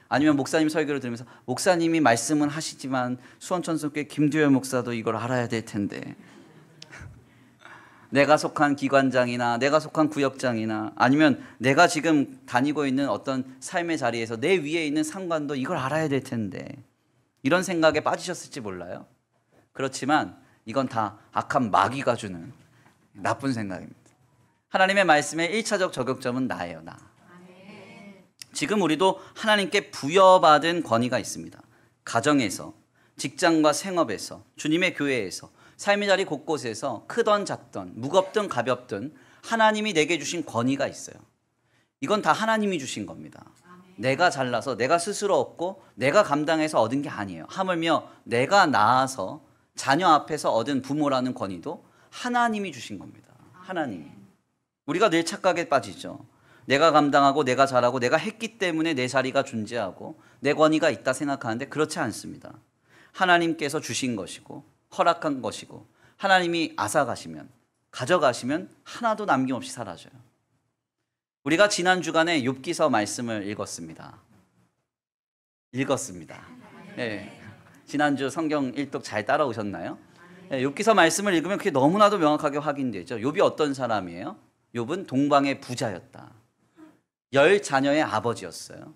아니면 목사님 설교를 들으면서 목사님이 말씀은 하시지만 수원천성교회 김두열 목사도 이걸 알아야 될 텐데, 내가 속한 기관장이나 내가 속한 구역장이나 아니면 내가 지금 다니고 있는 어떤 삶의 자리에서 내 위에 있는 상관도 이걸 알아야 될 텐데, 이런 생각에 빠지셨을지 몰라요. 그렇지만 이건 다 악한 마귀가 주는 나쁜 생각입니다. 하나님의 말씀의 1차적 저격점은 나예요. 나. 지금 우리도 하나님께 부여받은 권위가 있습니다. 가정에서, 직장과 생업에서, 주님의 교회에서, 삶의 자리 곳곳에서 크던 작던, 무겁든 가볍든 하나님이 내게 주신 권위가 있어요. 이건 다 하나님이 주신 겁니다. 내가 잘나서 내가 스스로 얻고 내가 감당해서 얻은 게 아니에요. 하물며 내가 낳아서 자녀 앞에서 얻은 부모라는 권위도 하나님이 주신 겁니다. 하나님이. 우리가 늘 착각에 빠지죠. 내가 감당하고 내가 잘하고 내가 했기 때문에 내 자리가 존재하고 내 권위가 있다 생각하는데 그렇지 않습니다. 하나님께서 주신 것이고 허락한 것이고 하나님이 앗아가시면, 가져가시면 하나도 남김없이 사라져요. 우리가 지난 주간에 욥기서 말씀을 읽었습니다. 네. 지난주 성경 일독 잘 따라오셨나요? 네, 욥기서 말씀을 읽으면 그게 너무나도 명확하게 확인되죠. 욥이 어떤 사람이에요? 욥은 동방의 부자였다. 10자녀의 아버지였어요.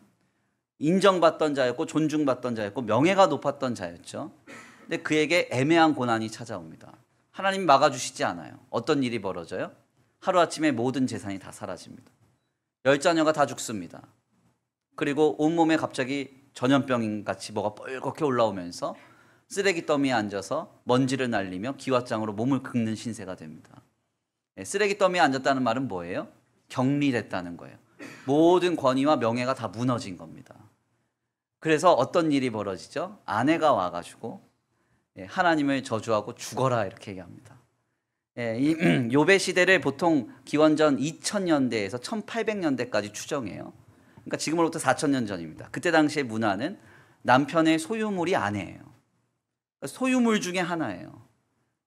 인정받던 자였고 존중받던 자였고 명예가 높았던 자였죠. 근데 그에게 애매한 고난이 찾아옵니다. 하나님이 막아주시지 않아요. 어떤 일이 벌어져요? 하루아침에 모든 재산이 다 사라집니다. 10자녀가 다 죽습니다. 그리고 온몸에 갑자기 전염병같이 뭐가 뻘겋게 올라오면서 쓰레기 더미에 앉아서 먼지를 날리며 기왓장으로 몸을 긁는 신세가 됩니다. 쓰레기 더미에 앉았다는 말은 뭐예요? 격리됐다는 거예요. 모든 권위와 명예가 다 무너진 겁니다. 그래서 어떤 일이 벌어지죠? 아내가 와가지고 하나님을 저주하고 죽어라 이렇게 얘기합니다. 이 욥의 시대를 보통 기원전 2000년대에서 1800년대까지 추정해요. 그러니까 지금으로부터 4000년 전입니다. 그때 당시의 문화는 남편의 소유물이 아내예요. 소유물 중에 하나예요.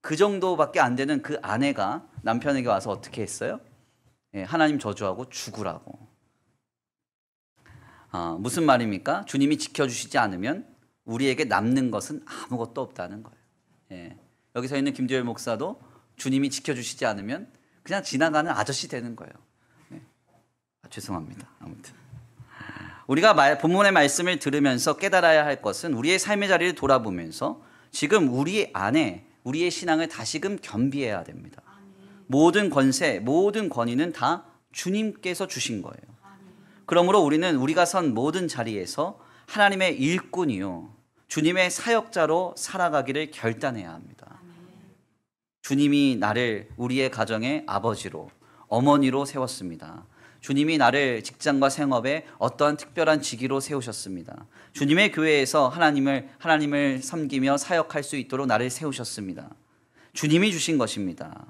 그 정도밖에 안 되는 그 아내가 남편에게 와서 어떻게 했어요? 하나님 저주하고 죽으라고. 무슨 말입니까? 주님이 지켜주시지 않으면 우리에게 남는 것은 아무것도 없다는 거예요. 여기서 있는 김두열 목사도 주님이 지켜주시지 않으면 그냥 지나가는 아저씨 되는 거예요. 죄송합니다. 아무튼 우리가 본문의 말씀을 들으면서 깨달아야 할 것은 우리의 삶의 자리를 돌아보면서 지금 우리 안에 우리의 신앙을 다시금 겸비해야 됩니다. 모든 권세, 모든 권위는 다 주님께서 주신 거예요. 그러므로 우리는 우리가 선 모든 자리에서 하나님의 일꾼이요, 주님의 사역자로 살아가기를 결단해야 합니다. 주님이 나를 우리의 가정의 아버지로, 어머니로 세웠습니다. 주님이 나를 직장과 생업에 어떠한 특별한 직위로 세우셨습니다. 주님의 교회에서 하나님을 섬기며 사역할 수 있도록 나를 세우셨습니다. 주님이 주신 것입니다.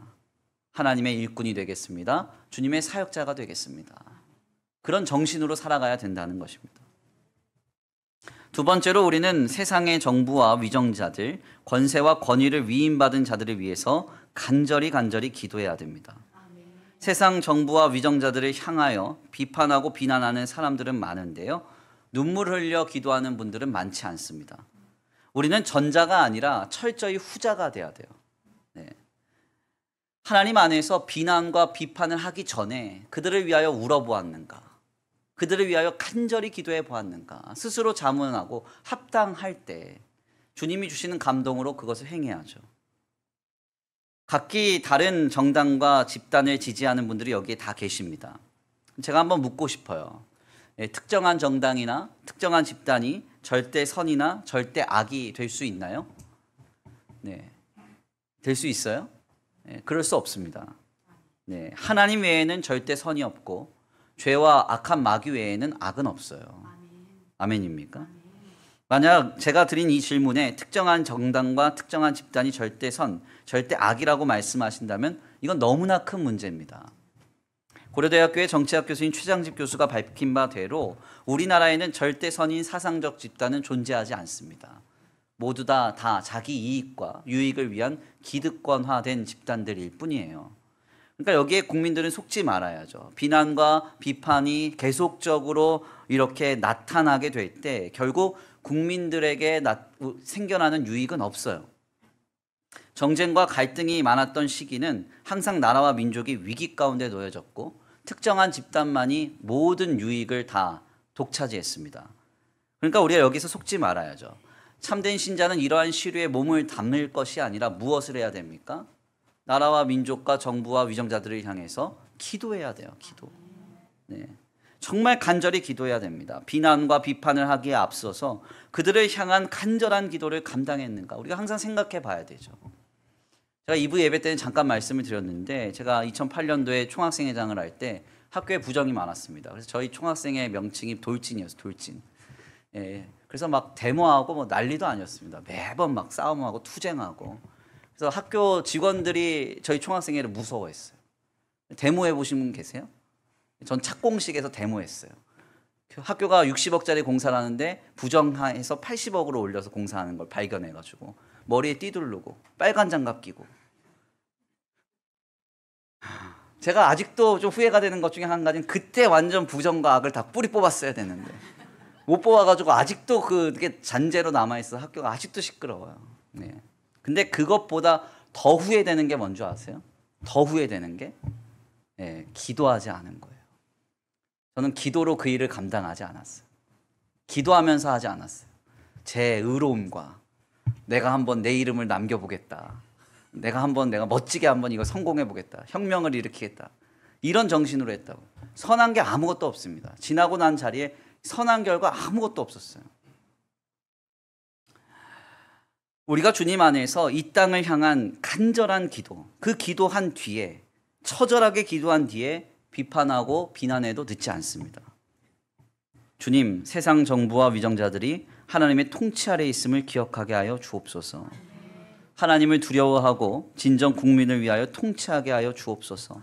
하나님의 일꾼이 되겠습니다. 주님의 사역자가 되겠습니다. 그런 정신으로 살아가야 된다는 것입니다. 두 번째로 우리는 세상의 정부와 위정자들, 권세와 권위를 위임받은 자들을 위해서 간절히 기도해야 됩니다. 세상 정부와 위정자들을 향하여 비판하고 비난하는 사람들은 많은데요, 눈물 흘려 기도하는 분들은 많지 않습니다. 우리는 전자가 아니라 철저히 후자가 돼야 돼요. 하나님 안에서 비난과 비판을 하기 전에 그들을 위하여 울어보았는가? 그들을 위하여 간절히 기도해 보았는가? 스스로 자문하고 합당할 때 주님이 주시는 감동으로 그것을 행해야죠. 각기 다른 정당과 집단을 지지하는 분들이 여기에 다 계십니다. 제가 한번 묻고 싶어요. 특정한 정당이나 특정한 집단이 절대 선이나 절대 악이 될 수 있나요? 네, 될 수 있어요? 네, 그럴 수 없습니다. 네, 하나님 외에는 절대 선이 없고 죄와 악한 마귀 외에는 악은 없어요. 아멘입니까? 만약 제가 드린 이 질문에 특정한 정당과 특정한 집단이 절대 선, 절대 악이라고 말씀하신다면 이건 너무나 큰 문제입니다. 고려대학교의 정치학 교수인 최장집 교수가 밝힌 바대로 우리나라에는 절대 선인 사상적 집단은 존재하지 않습니다. 모두 다 자기 이익과 유익을 위한 기득권화된 집단들일 뿐이에요. 그러니까 여기에 국민들은 속지 말아야죠. 비난과 비판이 계속적으로 이렇게 나타나게 될 때 결국 국민들에게 생겨나는 유익은 없어요. 정쟁과 갈등이 많았던 시기는 항상 나라와 민족이 위기 가운데 놓여졌고 특정한 집단만이 모든 유익을 다 독차지했습니다. 그러니까 우리가 여기서 속지 말아야죠. 참된 신자는 이러한 시류에 몸을 담을 것이 아니라 무엇을 해야 됩니까? 나라와 민족과 정부와 위정자들을 향해서 기도해야 돼요. 기도. 네. 정말 간절히 기도해야 됩니다. 비난과 비판을 하기에 앞서서 그들을 향한 간절한 기도를 감당했는가? 우리가 항상 생각해 봐야 되죠. 제가 2부 예배 때는 잠깐 말씀을 드렸는데 제가 2008년도에 총학생회장을 할 때 학교에 부정이 많았습니다. 그래서 저희 총학생회 명칭이 돌진이었어요. 돌진. 예, 그래서 막 데모하고 뭐 난리도 아니었습니다. 매번 막 싸움하고 투쟁하고. 그래서 학교 직원들이 저희 총학생회를 무서워했어요. 데모해 보신 분 계세요? 전 착공식에서 데모했어요. 학교가 60억짜리 공사를 하는데 부정해서 80억으로 올려서 공사하는 걸 발견해가지고 머리에 띠두르고 빨간 장갑 끼고. 제가 아직도 좀 후회가 되는 것 중에 한 가지는 그때 완전 부정과 악을 다 뿌리 뽑았어야 되는데 못 뽑아가지고 아직도 그게 잔재로 남아있어. 학교가 아직도 시끄러워요. 네. 근데 그것보다 더 후회되는 게 뭔지 아세요? 더 후회되는 게 기도하지 않은 거예요. 저는 기도로 그 일을 감당하지 않았어요. 기도하면서 하지 않았어요. 제 의로움과 내가 한번 내 이름을 남겨보겠다. 내가 멋지게 한번 이거 성공해보겠다. 혁명을 일으키겠다. 이런 정신으로 했다고. 선한 게 아무것도 없습니다. 지나고 난 자리에 선한 결과 아무것도 없었어요. 우리가 주님 안에서 이 땅을 향한 간절한 기도, 그 기도한 뒤에 처절하게 기도한 뒤에 비판하고 비난해도 늦지 않습니다. 주님, 세상 정부와 위정자들이 하나님의 통치 아래 있음을 기억하게 하여 주옵소서. 하나님을 두려워하고 진정 국민을 위하여 통치하게 하여 주옵소서.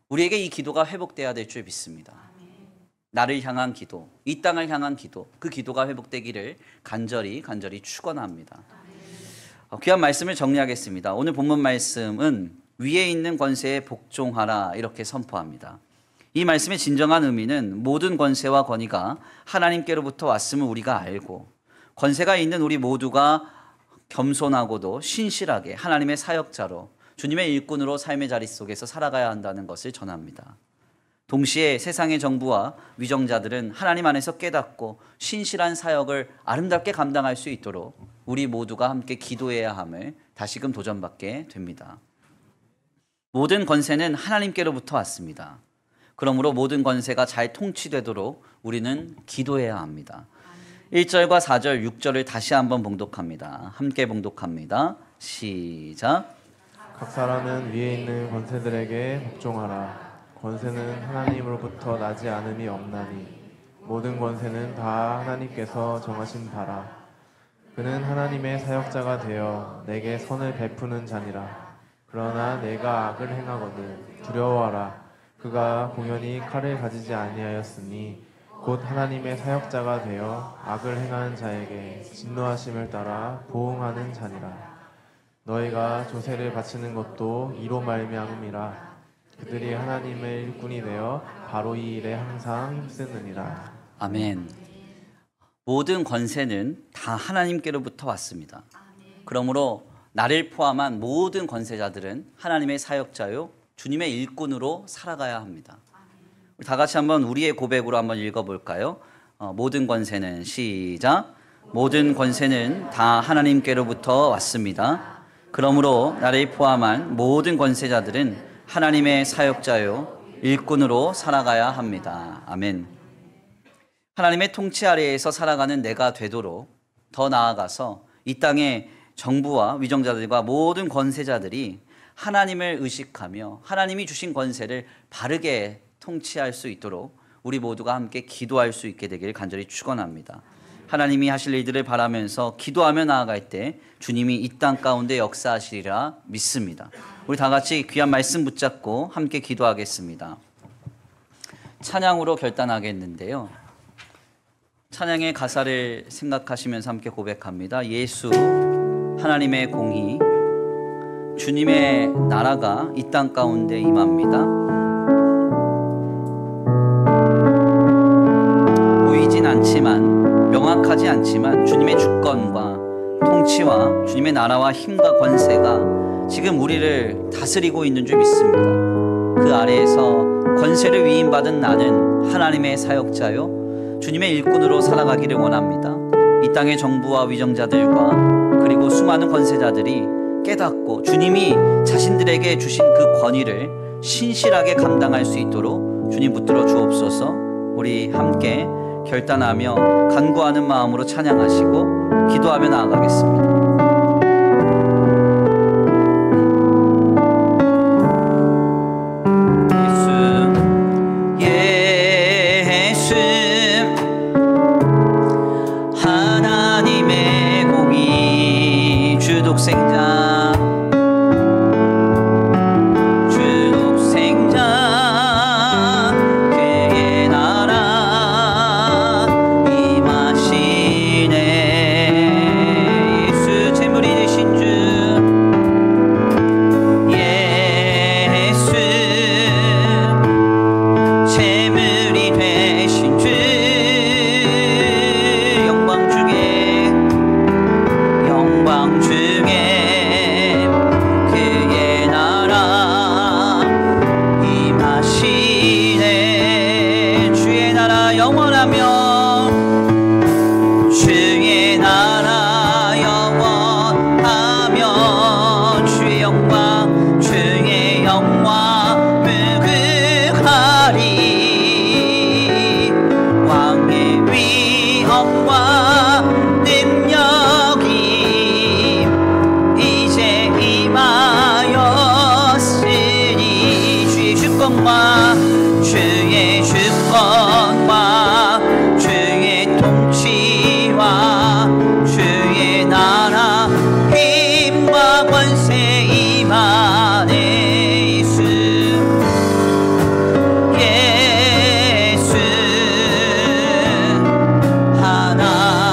우리에게 이 기도가 회복돼야 될 줄 믿습니다. 나를 향한 기도, 이 땅을 향한 기도, 그 기도가 회복되기를 간절히 축원합니다. 귀한 말씀을 정리하겠습니다. 오늘 본문 말씀은 위에 있는 권세에 복종하라 이렇게 선포합니다. 이 말씀의 진정한 의미는 모든 권세와 권위가 하나님께로부터 왔음을 우리가 알고 권세가 있는 우리 모두가 겸손하고도 신실하게 하나님의 사역자로 주님의 일꾼으로 삶의 자리 속에서 살아가야 한다는 것을 전합니다. 동시에 세상의 정부와 위정자들은 하나님 안에서 깨닫고 신실한 사역을 아름답게 감당할 수 있도록 우리 모두가 함께 기도해야 함을 다시금 도전받게 됩니다. 모든 권세는 하나님께로부터 왔습니다. 그러므로 모든 권세가 잘 통치되도록 우리는 기도해야 합니다. 1절과 4절, 6절을 다시 한번 봉독합니다. 함께 봉독합니다. 시작. 각 사람은 위에 있는 권세들에게 복종하라. 권세는 하나님으로부터 나지 않음이 없나니 모든 권세는 다 하나님께서 정하신 바라. 그는 하나님의 사역자가 되어 내게 선을 베푸는 자니라. 그러나 내가 악을 행하거든 두려워하라. 그가 공연히 칼을 가지지 아니하였으니 곧 하나님의 사역자가 되어 악을 행하는 자에게 진노하심을 따라 보응하는 자니라. 너희가 조세를 바치는 것도 이로 말미암음이라. 그들이 하나님의 일꾼이 되어 바로 이 일에 항상 힘쓰느니라. 아멘. 모든 권세는 다 하나님께로부터 왔습니다. 그러므로 나를 포함한 모든 권세자들은 하나님의 사역자요 주님의 일꾼으로 살아가야 합니다. 우리 다 같이 한번 우리의 고백으로 한번 읽어볼까요? 모든 권세는 시작. 모든 권세는 다 하나님께로부터 왔습니다. 그러므로 나를 포함한 모든 권세자들은 하나님의 사역자요 일꾼으로 살아가야 합니다. 아멘. 하나님의 통치 아래에서 살아가는 내가 되도록 더 나아가서 이 땅의 정부와 위정자들과 모든 권세자들이 하나님을 의식하며 하나님이 주신 권세를 바르게 통치할 수 있도록 우리 모두가 함께 기도할 수 있게 되길 간절히 축원합니다. 하나님이 하실 일들을 바라면서 기도하며 나아갈 때 주님이 이 땅 가운데 역사하시리라 믿습니다. 우리 다 같이 귀한 말씀 붙잡고 함께 기도하겠습니다. 찬양으로 결단하겠는데요. 찬양의 가사를 생각하시면서 함께 고백합니다. 예수 하나님의 공의 주님의 나라가 이 땅 가운데 임합니다. 보이진 않지만 명확하지 않지만 주님의 주권과 통치와 주님의 나라와 힘과 권세가 지금 우리를 다스리고 있는 줄 믿습니다. 그 아래에서 권세를 위임받은 나는 하나님의 사역자요 주님의 일꾼으로 살아가기를 원합니다. 이 땅의 정부와 위정자들과 그리고 수많은 권세자들이 깨닫고 주님이 자신들에게 주신 그 권위를 신실하게 감당할 수 있도록 주님 붙들어 주옵소서. 우리 함께 결단하며 간구하는 마음으로 찬양하시고 기도하며 나아가겠습니다. 주독생자 그의 나라 임하시네. 예수 재물이 되신 주 예수 재물이 되신 주 영광 중에 그의 나라 임하시네. 주의 나라 영원하며 주의 나라 영원하며 주의 영광 무궁하리. 왕의 위엄과 능력이 이제 임하였으니 주의 주권과 주의 통치와 주의 나라 힘과 권세 임하네. 예수 하나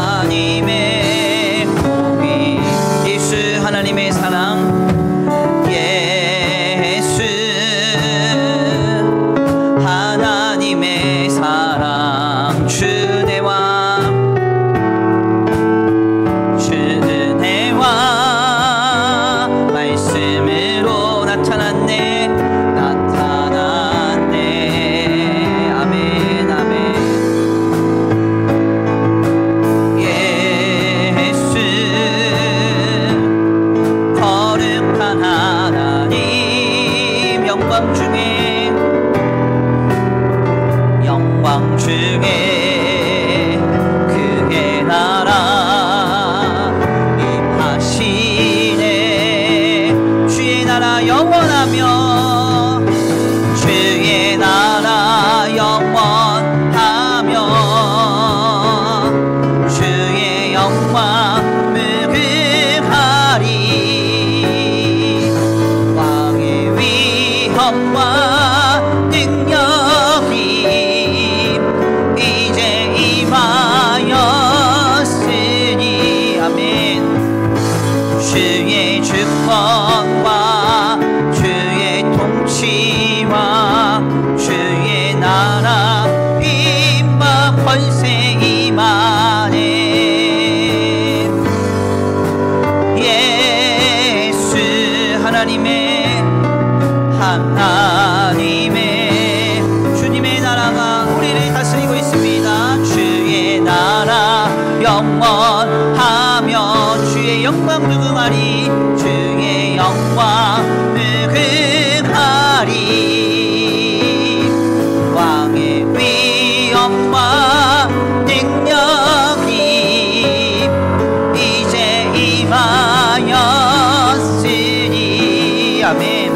축원하며 주의 영광 누궁하리 주의 영광 누궁하리 왕의 위엄과 능력이 이제 임하였으니 아멘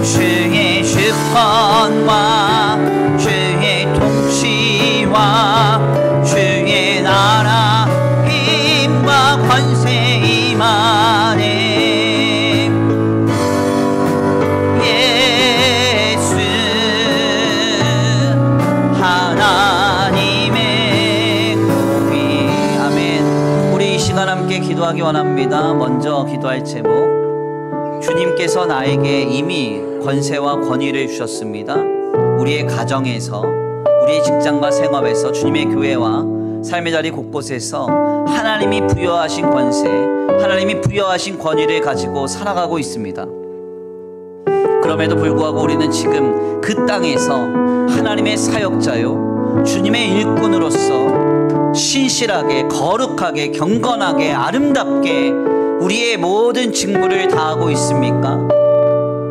주의 주권과 주의 통치와 주의 나라 힘과 권세 임하네 예수 하나님의 공의 아멘. 우리 이 시간 함께 기도하기 원합니다. 먼저 기도할 제목 주님께서 나에게 이미 권세와 권위를 주셨습니다. 우리의 가정에서 우리의 직장과 생업에서 주님의 교회와 삶의 자리 곳곳에서 하나님이 부여하신 권세 하나님이 부여하신 권위를 가지고 살아가고 있습니다. 그럼에도 불구하고 우리는 지금 그 땅에서 하나님의 사역자요 주님의 일꾼으로서 신실하게 거룩하게 경건하게 아름답게 우리의 모든 직무를 다하고 있습니까?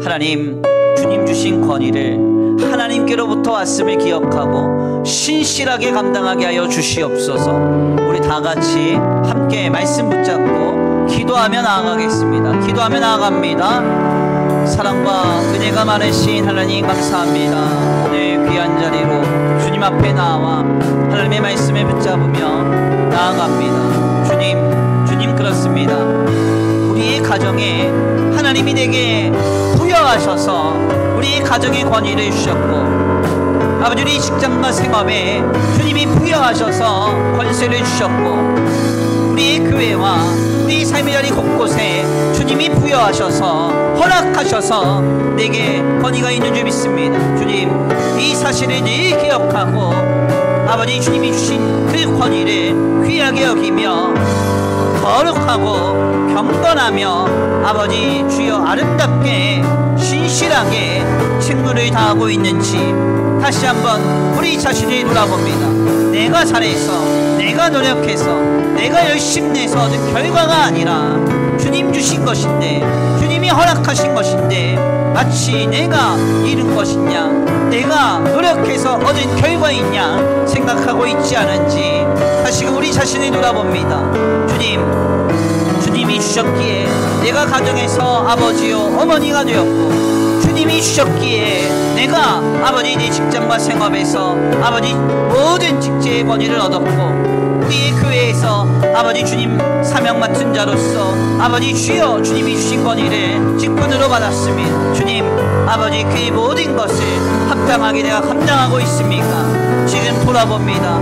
하나님 주님 주신 권위를 하나님께로부터 왔음을 기억하고 신실하게 감당하게 하여 주시옵소서. 우리 다 같이 함께 말씀 붙잡고 기도하며 나아가겠습니다. 기도하며 나아갑니다. 사랑과 은혜가 많으신 하나님 감사합니다. 오늘 귀한 자리로 주님 앞에 나와 하나님의 말씀을 붙잡으며 나아갑니다. 주님 그렇습니다. 우리의 가정에 하나님이 내게 부여하셔서 우리의 가정의 권위를 주셨고 아버지 우리 직장과 생업에 주님이 부여하셔서 권세를 주셨고 우리의 교회와 우리 삶의 자리 곳곳에 주님이 부여하셔서 허락하셔서 내게 권위가 있는 줄 믿습니다. 주님 이 사실을 늘 기억하고 아버지 주님이 주신 그 권위를 귀하게 여기며 거룩하고 경건하며 아버지 주여 아름답게 신실하게 책무를 다하고 있는지 다시 한번 우리 자신을 돌아봅니다. 내가 잘해서 내가 노력해서 내가 열심히 내서 얻은 결과가 아니라 주님 주신 것인데 주님이 허락하신 것인데 마치 내가 이룬 것이냐 내가 노력해서 얻은 결과이냐 생각하고 있지 않은지 다시금 우리 자신을 돌아봅니다. 주님이 주셨기에 내가 가정에서 아버지요 어머니가 되었고 주님이 주셨기에 내가 아버지 내 직장과 생업에서 아버지 모든 직제의 권위를 얻었고 우리의 교회에서 아버지 주님 사명 맡은 자로서 아버지 주여 주님이 주신 권위를 직분으로 받았습니다. 주님 아버지 그 모든 것을 합당하게 내가 감당하고 있습니까? 지금 돌아봅니다.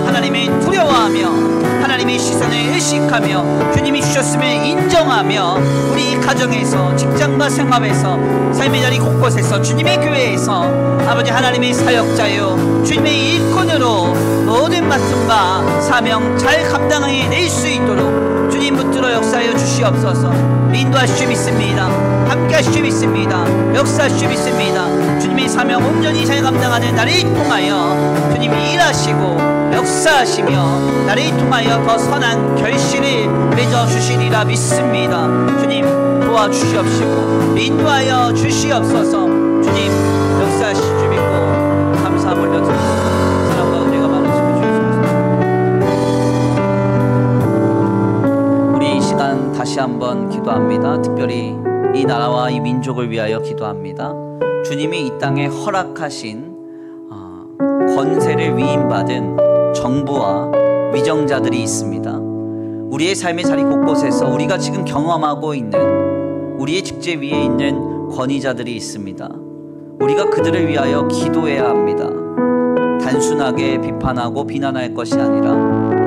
하나님을 두려워하며 하나님의 시선을 의식하며 주님이 주셨음을 인정하며 우리 가정에서 직장과 생업에서 삶의 자리 곳곳에서 주님의 교회에서 아버지 하나님의 사역자요 주님의 일꾼으로 모든 맡음과 사명 잘 감당해낼 수 있도록 주님 붙들어 역사하여 주시옵소서. 인도하실 줄 믿습니다. 함께하실 줄 믿습니다. 역사하실 줄 믿습니다. 주님의 사명 온전히 잘 감당하는 나를 통하여 주님이 일하시고 역사하시며 나를 통하여 더 선한 결실을 맺어주시리라 믿습니다. 주님 도와주시옵시고 인도하여 주시옵소서. 주님 역사하실 줄 믿고 감사함 올려드립니다. 사랑과 은혜가 많으시고 주옵소서. 우리 이 시간 다시 한번 기도합니다. 특별히 이 나라와 이 민족을 위하여 기도합니다. 주님이 이 땅에 허락하신 권세를 위임받은 정부와 위정자들이 있습니다. 우리의 삶의 자리 곳곳에서 우리가 지금 경험하고 있는 우리의 직제 위에 있는 권위자들이 있습니다. 우리가 그들을 위하여 기도해야 합니다. 단순하게 비판하고 비난할 것이 아니라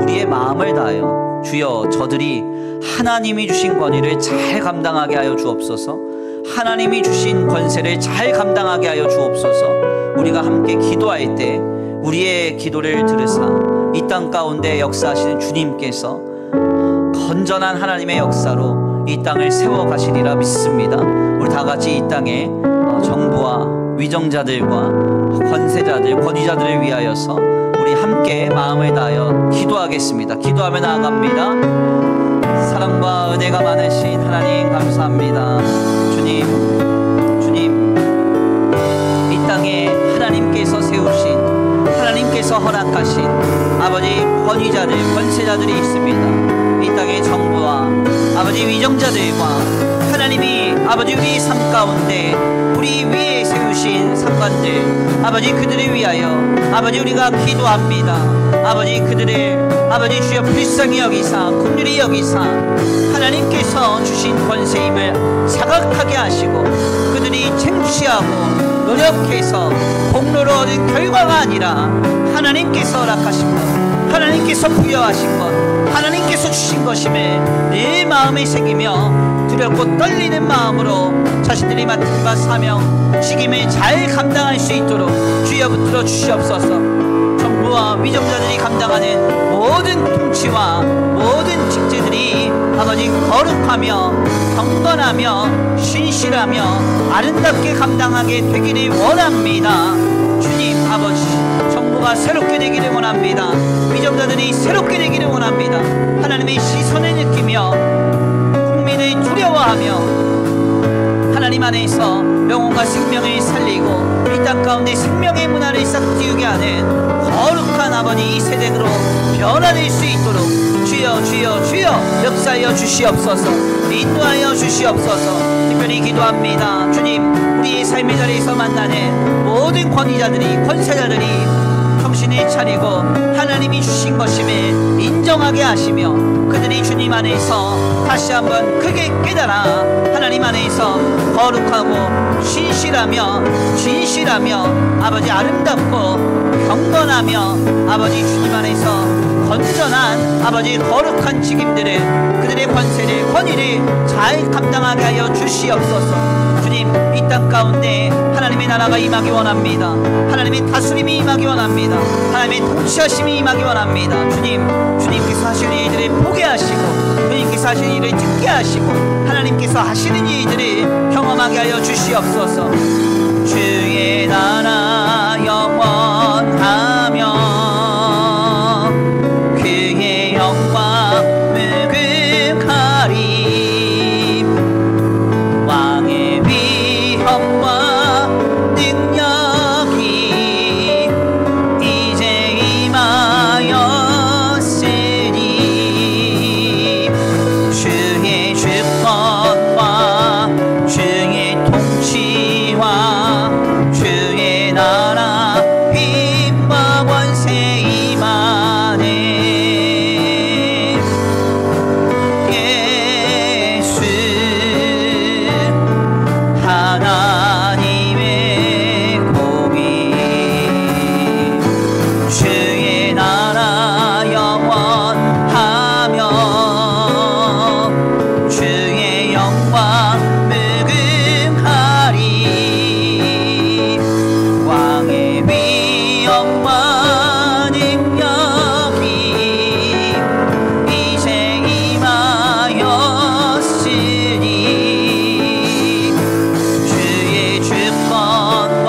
우리의 마음을 다하여 주여 저들이 하나님이 주신 권위를 잘 감당하게 하여 주옵소서. 하나님이 주신 권세를 잘 감당하게 하여 주옵소서. 우리가 함께 기도할 때 우리의 기도를 들으사 이 땅 가운데 역사하시는 주님께서 건전한 하나님의 역사로 이 땅을 세워가시리라 믿습니다. 우리 다 같이 이 땅에 정부와 위정자들과 권세자들, 권위자들을 위하여서 우리 함께 함께 마음을 다하여 기도하겠습니다. 기도하며 나아갑니다. 사랑과 은혜가 많으신 하나님 감사합니다. 주님 이 땅에 하나님께서 세우신, 하나님께서 허락하신 아버지 권위자들, 권세자들이 있습니다. 이 땅의 정부와 아버지 위정자들과 하나님이 아버지 우리 삶 가운데 우리 위에 세우신 상관들, 아버지 그들을 위하여 아버지 우리가 기도합니다. 아버지 그들을 아버지 주여 불쌍히 여기사 긍휼히 여기사 하나님께서 주신 권세임을 자각하게 하시고 그들이 쟁취하고 노력해서 공로로 얻은 결과가 아니라 하나님께서 허락하신 것, 하나님께서 부여하신 것, 하나님께서 주신 것임에 내 마음에 새기며 두렵고 떨리는 마음으로 자신들이 맡은 바 사명 직임을 잘 감당할 수 있도록 주여 붙들어 주시옵소서. 정부와 위정자들이 감당하는 모든 통치와 모든 직제들이 아버지 거룩하며 경건하며 신실하며 아름답게 감당하게 되기를 원합니다. 주님 아버지, 정부가 새롭게 되기를 원합니다. 위정자들이 새롭게 되기를 원합니다. 하나님의 시선을 느끼며 국민을 두려워하며 하나님 안에서 영혼과 생명을 살리고 이 땅 가운데 생명의 문화를 싹 틔우게 하는 거룩한 아버지 이 세대로 변화될 수 있도록 주여 주여 주여 역사하여 주시옵소서. 인도하여 주시옵소서. 특별히 기도합니다. 주님, 우리의 삶의 자리에서 만나는 모든 권위자들이, 권세자들이 정신을 차리고 하나님이 주신 것임을 인정하게 하시며 그들이 주님 안에서 다시 한번 크게 깨달아 하나님 안에서 거룩하고 신실하며 진실하며 아버지 아름답고 경건하며 아버지 주님 안에서 건전한 아버지 거룩한 직임들을 그들의 권세를 권위를 잘 감당하게 하여 주시옵소서. 주님, 이 땅 가운데 하나님의 나라가 임하기 원합니다. 하나님의 다스림이 임하기 원합니다. 하나님의 통치하심이 임하기 원합니다. 주님께서 하시는 일들을 보게 하시고 주님께서 하시는 일을 듣게 하시고 하나님께서 하시는 일들을 경험하게 하여 주시옵소서. 주의 나라 영원하며 그의 영광 무궁하리. 왕의 위엄과 능력이 이제 임하였으니 주의 주권과 주의 통치와 주의 나라 힘과 권세 임하네. 예수 하나님의 공의 주의 나라 영원하며 주의 영광 무궁하리. 왕의 위엄과 능력이 이제 임하였으니 주의 주권과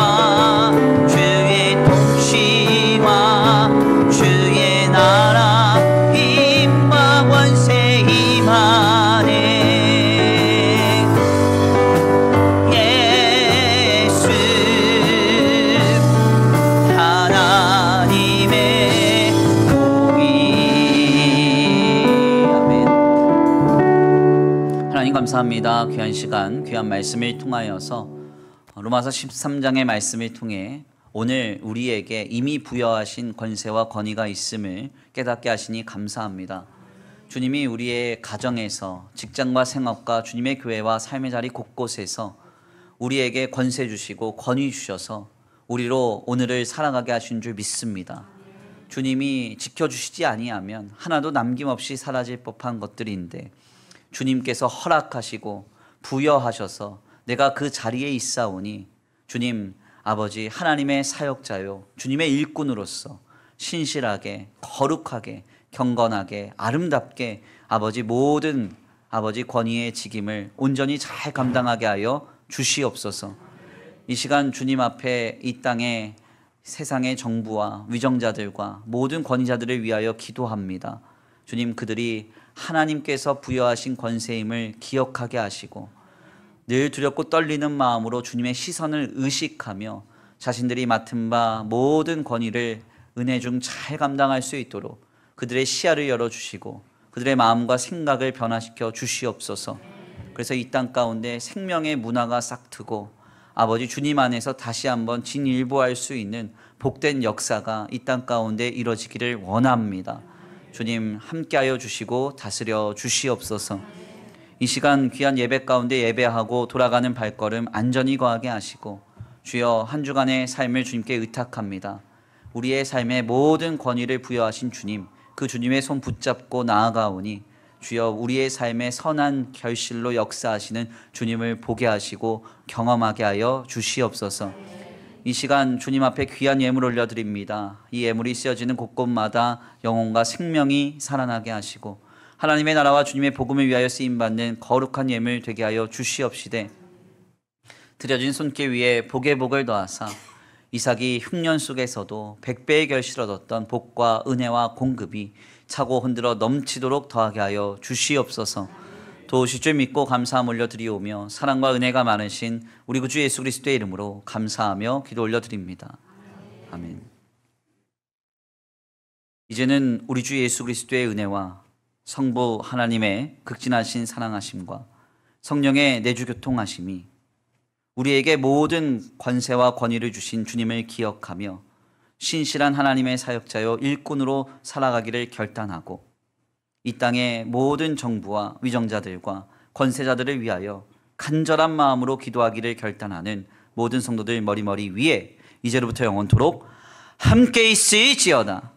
주의 통치와 주의 나라 힘과 권세 임하네. 예수 하나님의 공의. 아멘. 하나님 감사합니다. 귀한 시간, 귀한 말씀을 통하여서 로마서 13장의 말씀을 통해 오늘 우리에게 이미 부여하신 권세와 권위가 있음을 깨닫게 하시니 감사합니다. 주님이 우리의 가정에서, 직장과 생업과 주님의 교회와 삶의 자리 곳곳에서 우리에게 권세 주시고 권위 주셔서 우리로 오늘을 살아가게 하신 줄 믿습니다. 주님이 지켜주시지 아니하면 하나도 남김없이 사라질 법한 것들인데 주님께서 허락하시고 부여하셔서 내가 그 자리에 있사오니 주님 아버지 하나님의 사역자요 주님의 일꾼으로서 신실하게 거룩하게 경건하게 아름답게 아버지 모든 아버지 권위의 직임을 온전히 잘 감당하게 하여 주시옵소서. 이 시간 주님 앞에 이 땅에 세상의 정부와 위정자들과 모든 권위자들을 위하여 기도합니다. 주님, 그들이 하나님께서 부여하신 권세임을 기억하게 하시고 늘 두렵고 떨리는 마음으로 주님의 시선을 의식하며 자신들이 맡은 바 모든 권위를 은혜 중 잘 감당할 수 있도록 그들의 시야를 열어주시고 그들의 마음과 생각을 변화시켜 주시옵소서. 그래서 이 땅 가운데 생명의 문화가 싹트고 아버지 주님 안에서 다시 한번 진일보할 수 있는 복된 역사가 이 땅 가운데 이루어지기를 원합니다. 주님 함께하여 주시고 다스려 주시옵소서. 이 시간 귀한 예배 가운데 예배하고 돌아가는 발걸음 안전히 거하게 하시고 주여 한 주간의 삶을 주님께 의탁합니다. 우리의 삶에 모든 권위를 부여하신 주님, 그 주님의 손 붙잡고 나아가오니 주여 우리의 삶에 선한 결실로 역사하시는 주님을 보게 하시고 경험하게 하여 주시옵소서. 이 시간 주님 앞에 귀한 예물 올려드립니다. 이 예물이 쓰여지는 곳곳마다 영혼과 생명이 살아나게 하시고 하나님의 나라와 주님의 복음을 위하여 쓰임받는 거룩한 예물 되게 하여 주시옵시되 드려진 손길 위에 복의 복을 더하사 이삭이 흉년 속에서도 100배의 결실을 얻었던 복과 은혜와 공급이 차고 흔들어 넘치도록 더하게 하여 주시옵소서. 도우실 줄 믿고 감사함 올려드리오며 사랑과 은혜가 많으신 우리 구주 예수 그리스도의 이름으로 감사하며 기도 올려드립니다. 아멘. 이제는 우리 주 예수 그리스도의 은혜와 성부 하나님의 극진하신 사랑하심과 성령의 내주 교통하심이 우리에게 모든 권세와 권위를 주신 주님을 기억하며 신실한 하나님의 사역자여 일꾼으로 살아가기를 결단하고 이 땅의 모든 정부와 위정자들과 권세자들을 위하여 간절한 마음으로 기도하기를 결단하는 모든 성도들 머리머리 위에 이제로부터 영원토록 함께 있을지어다.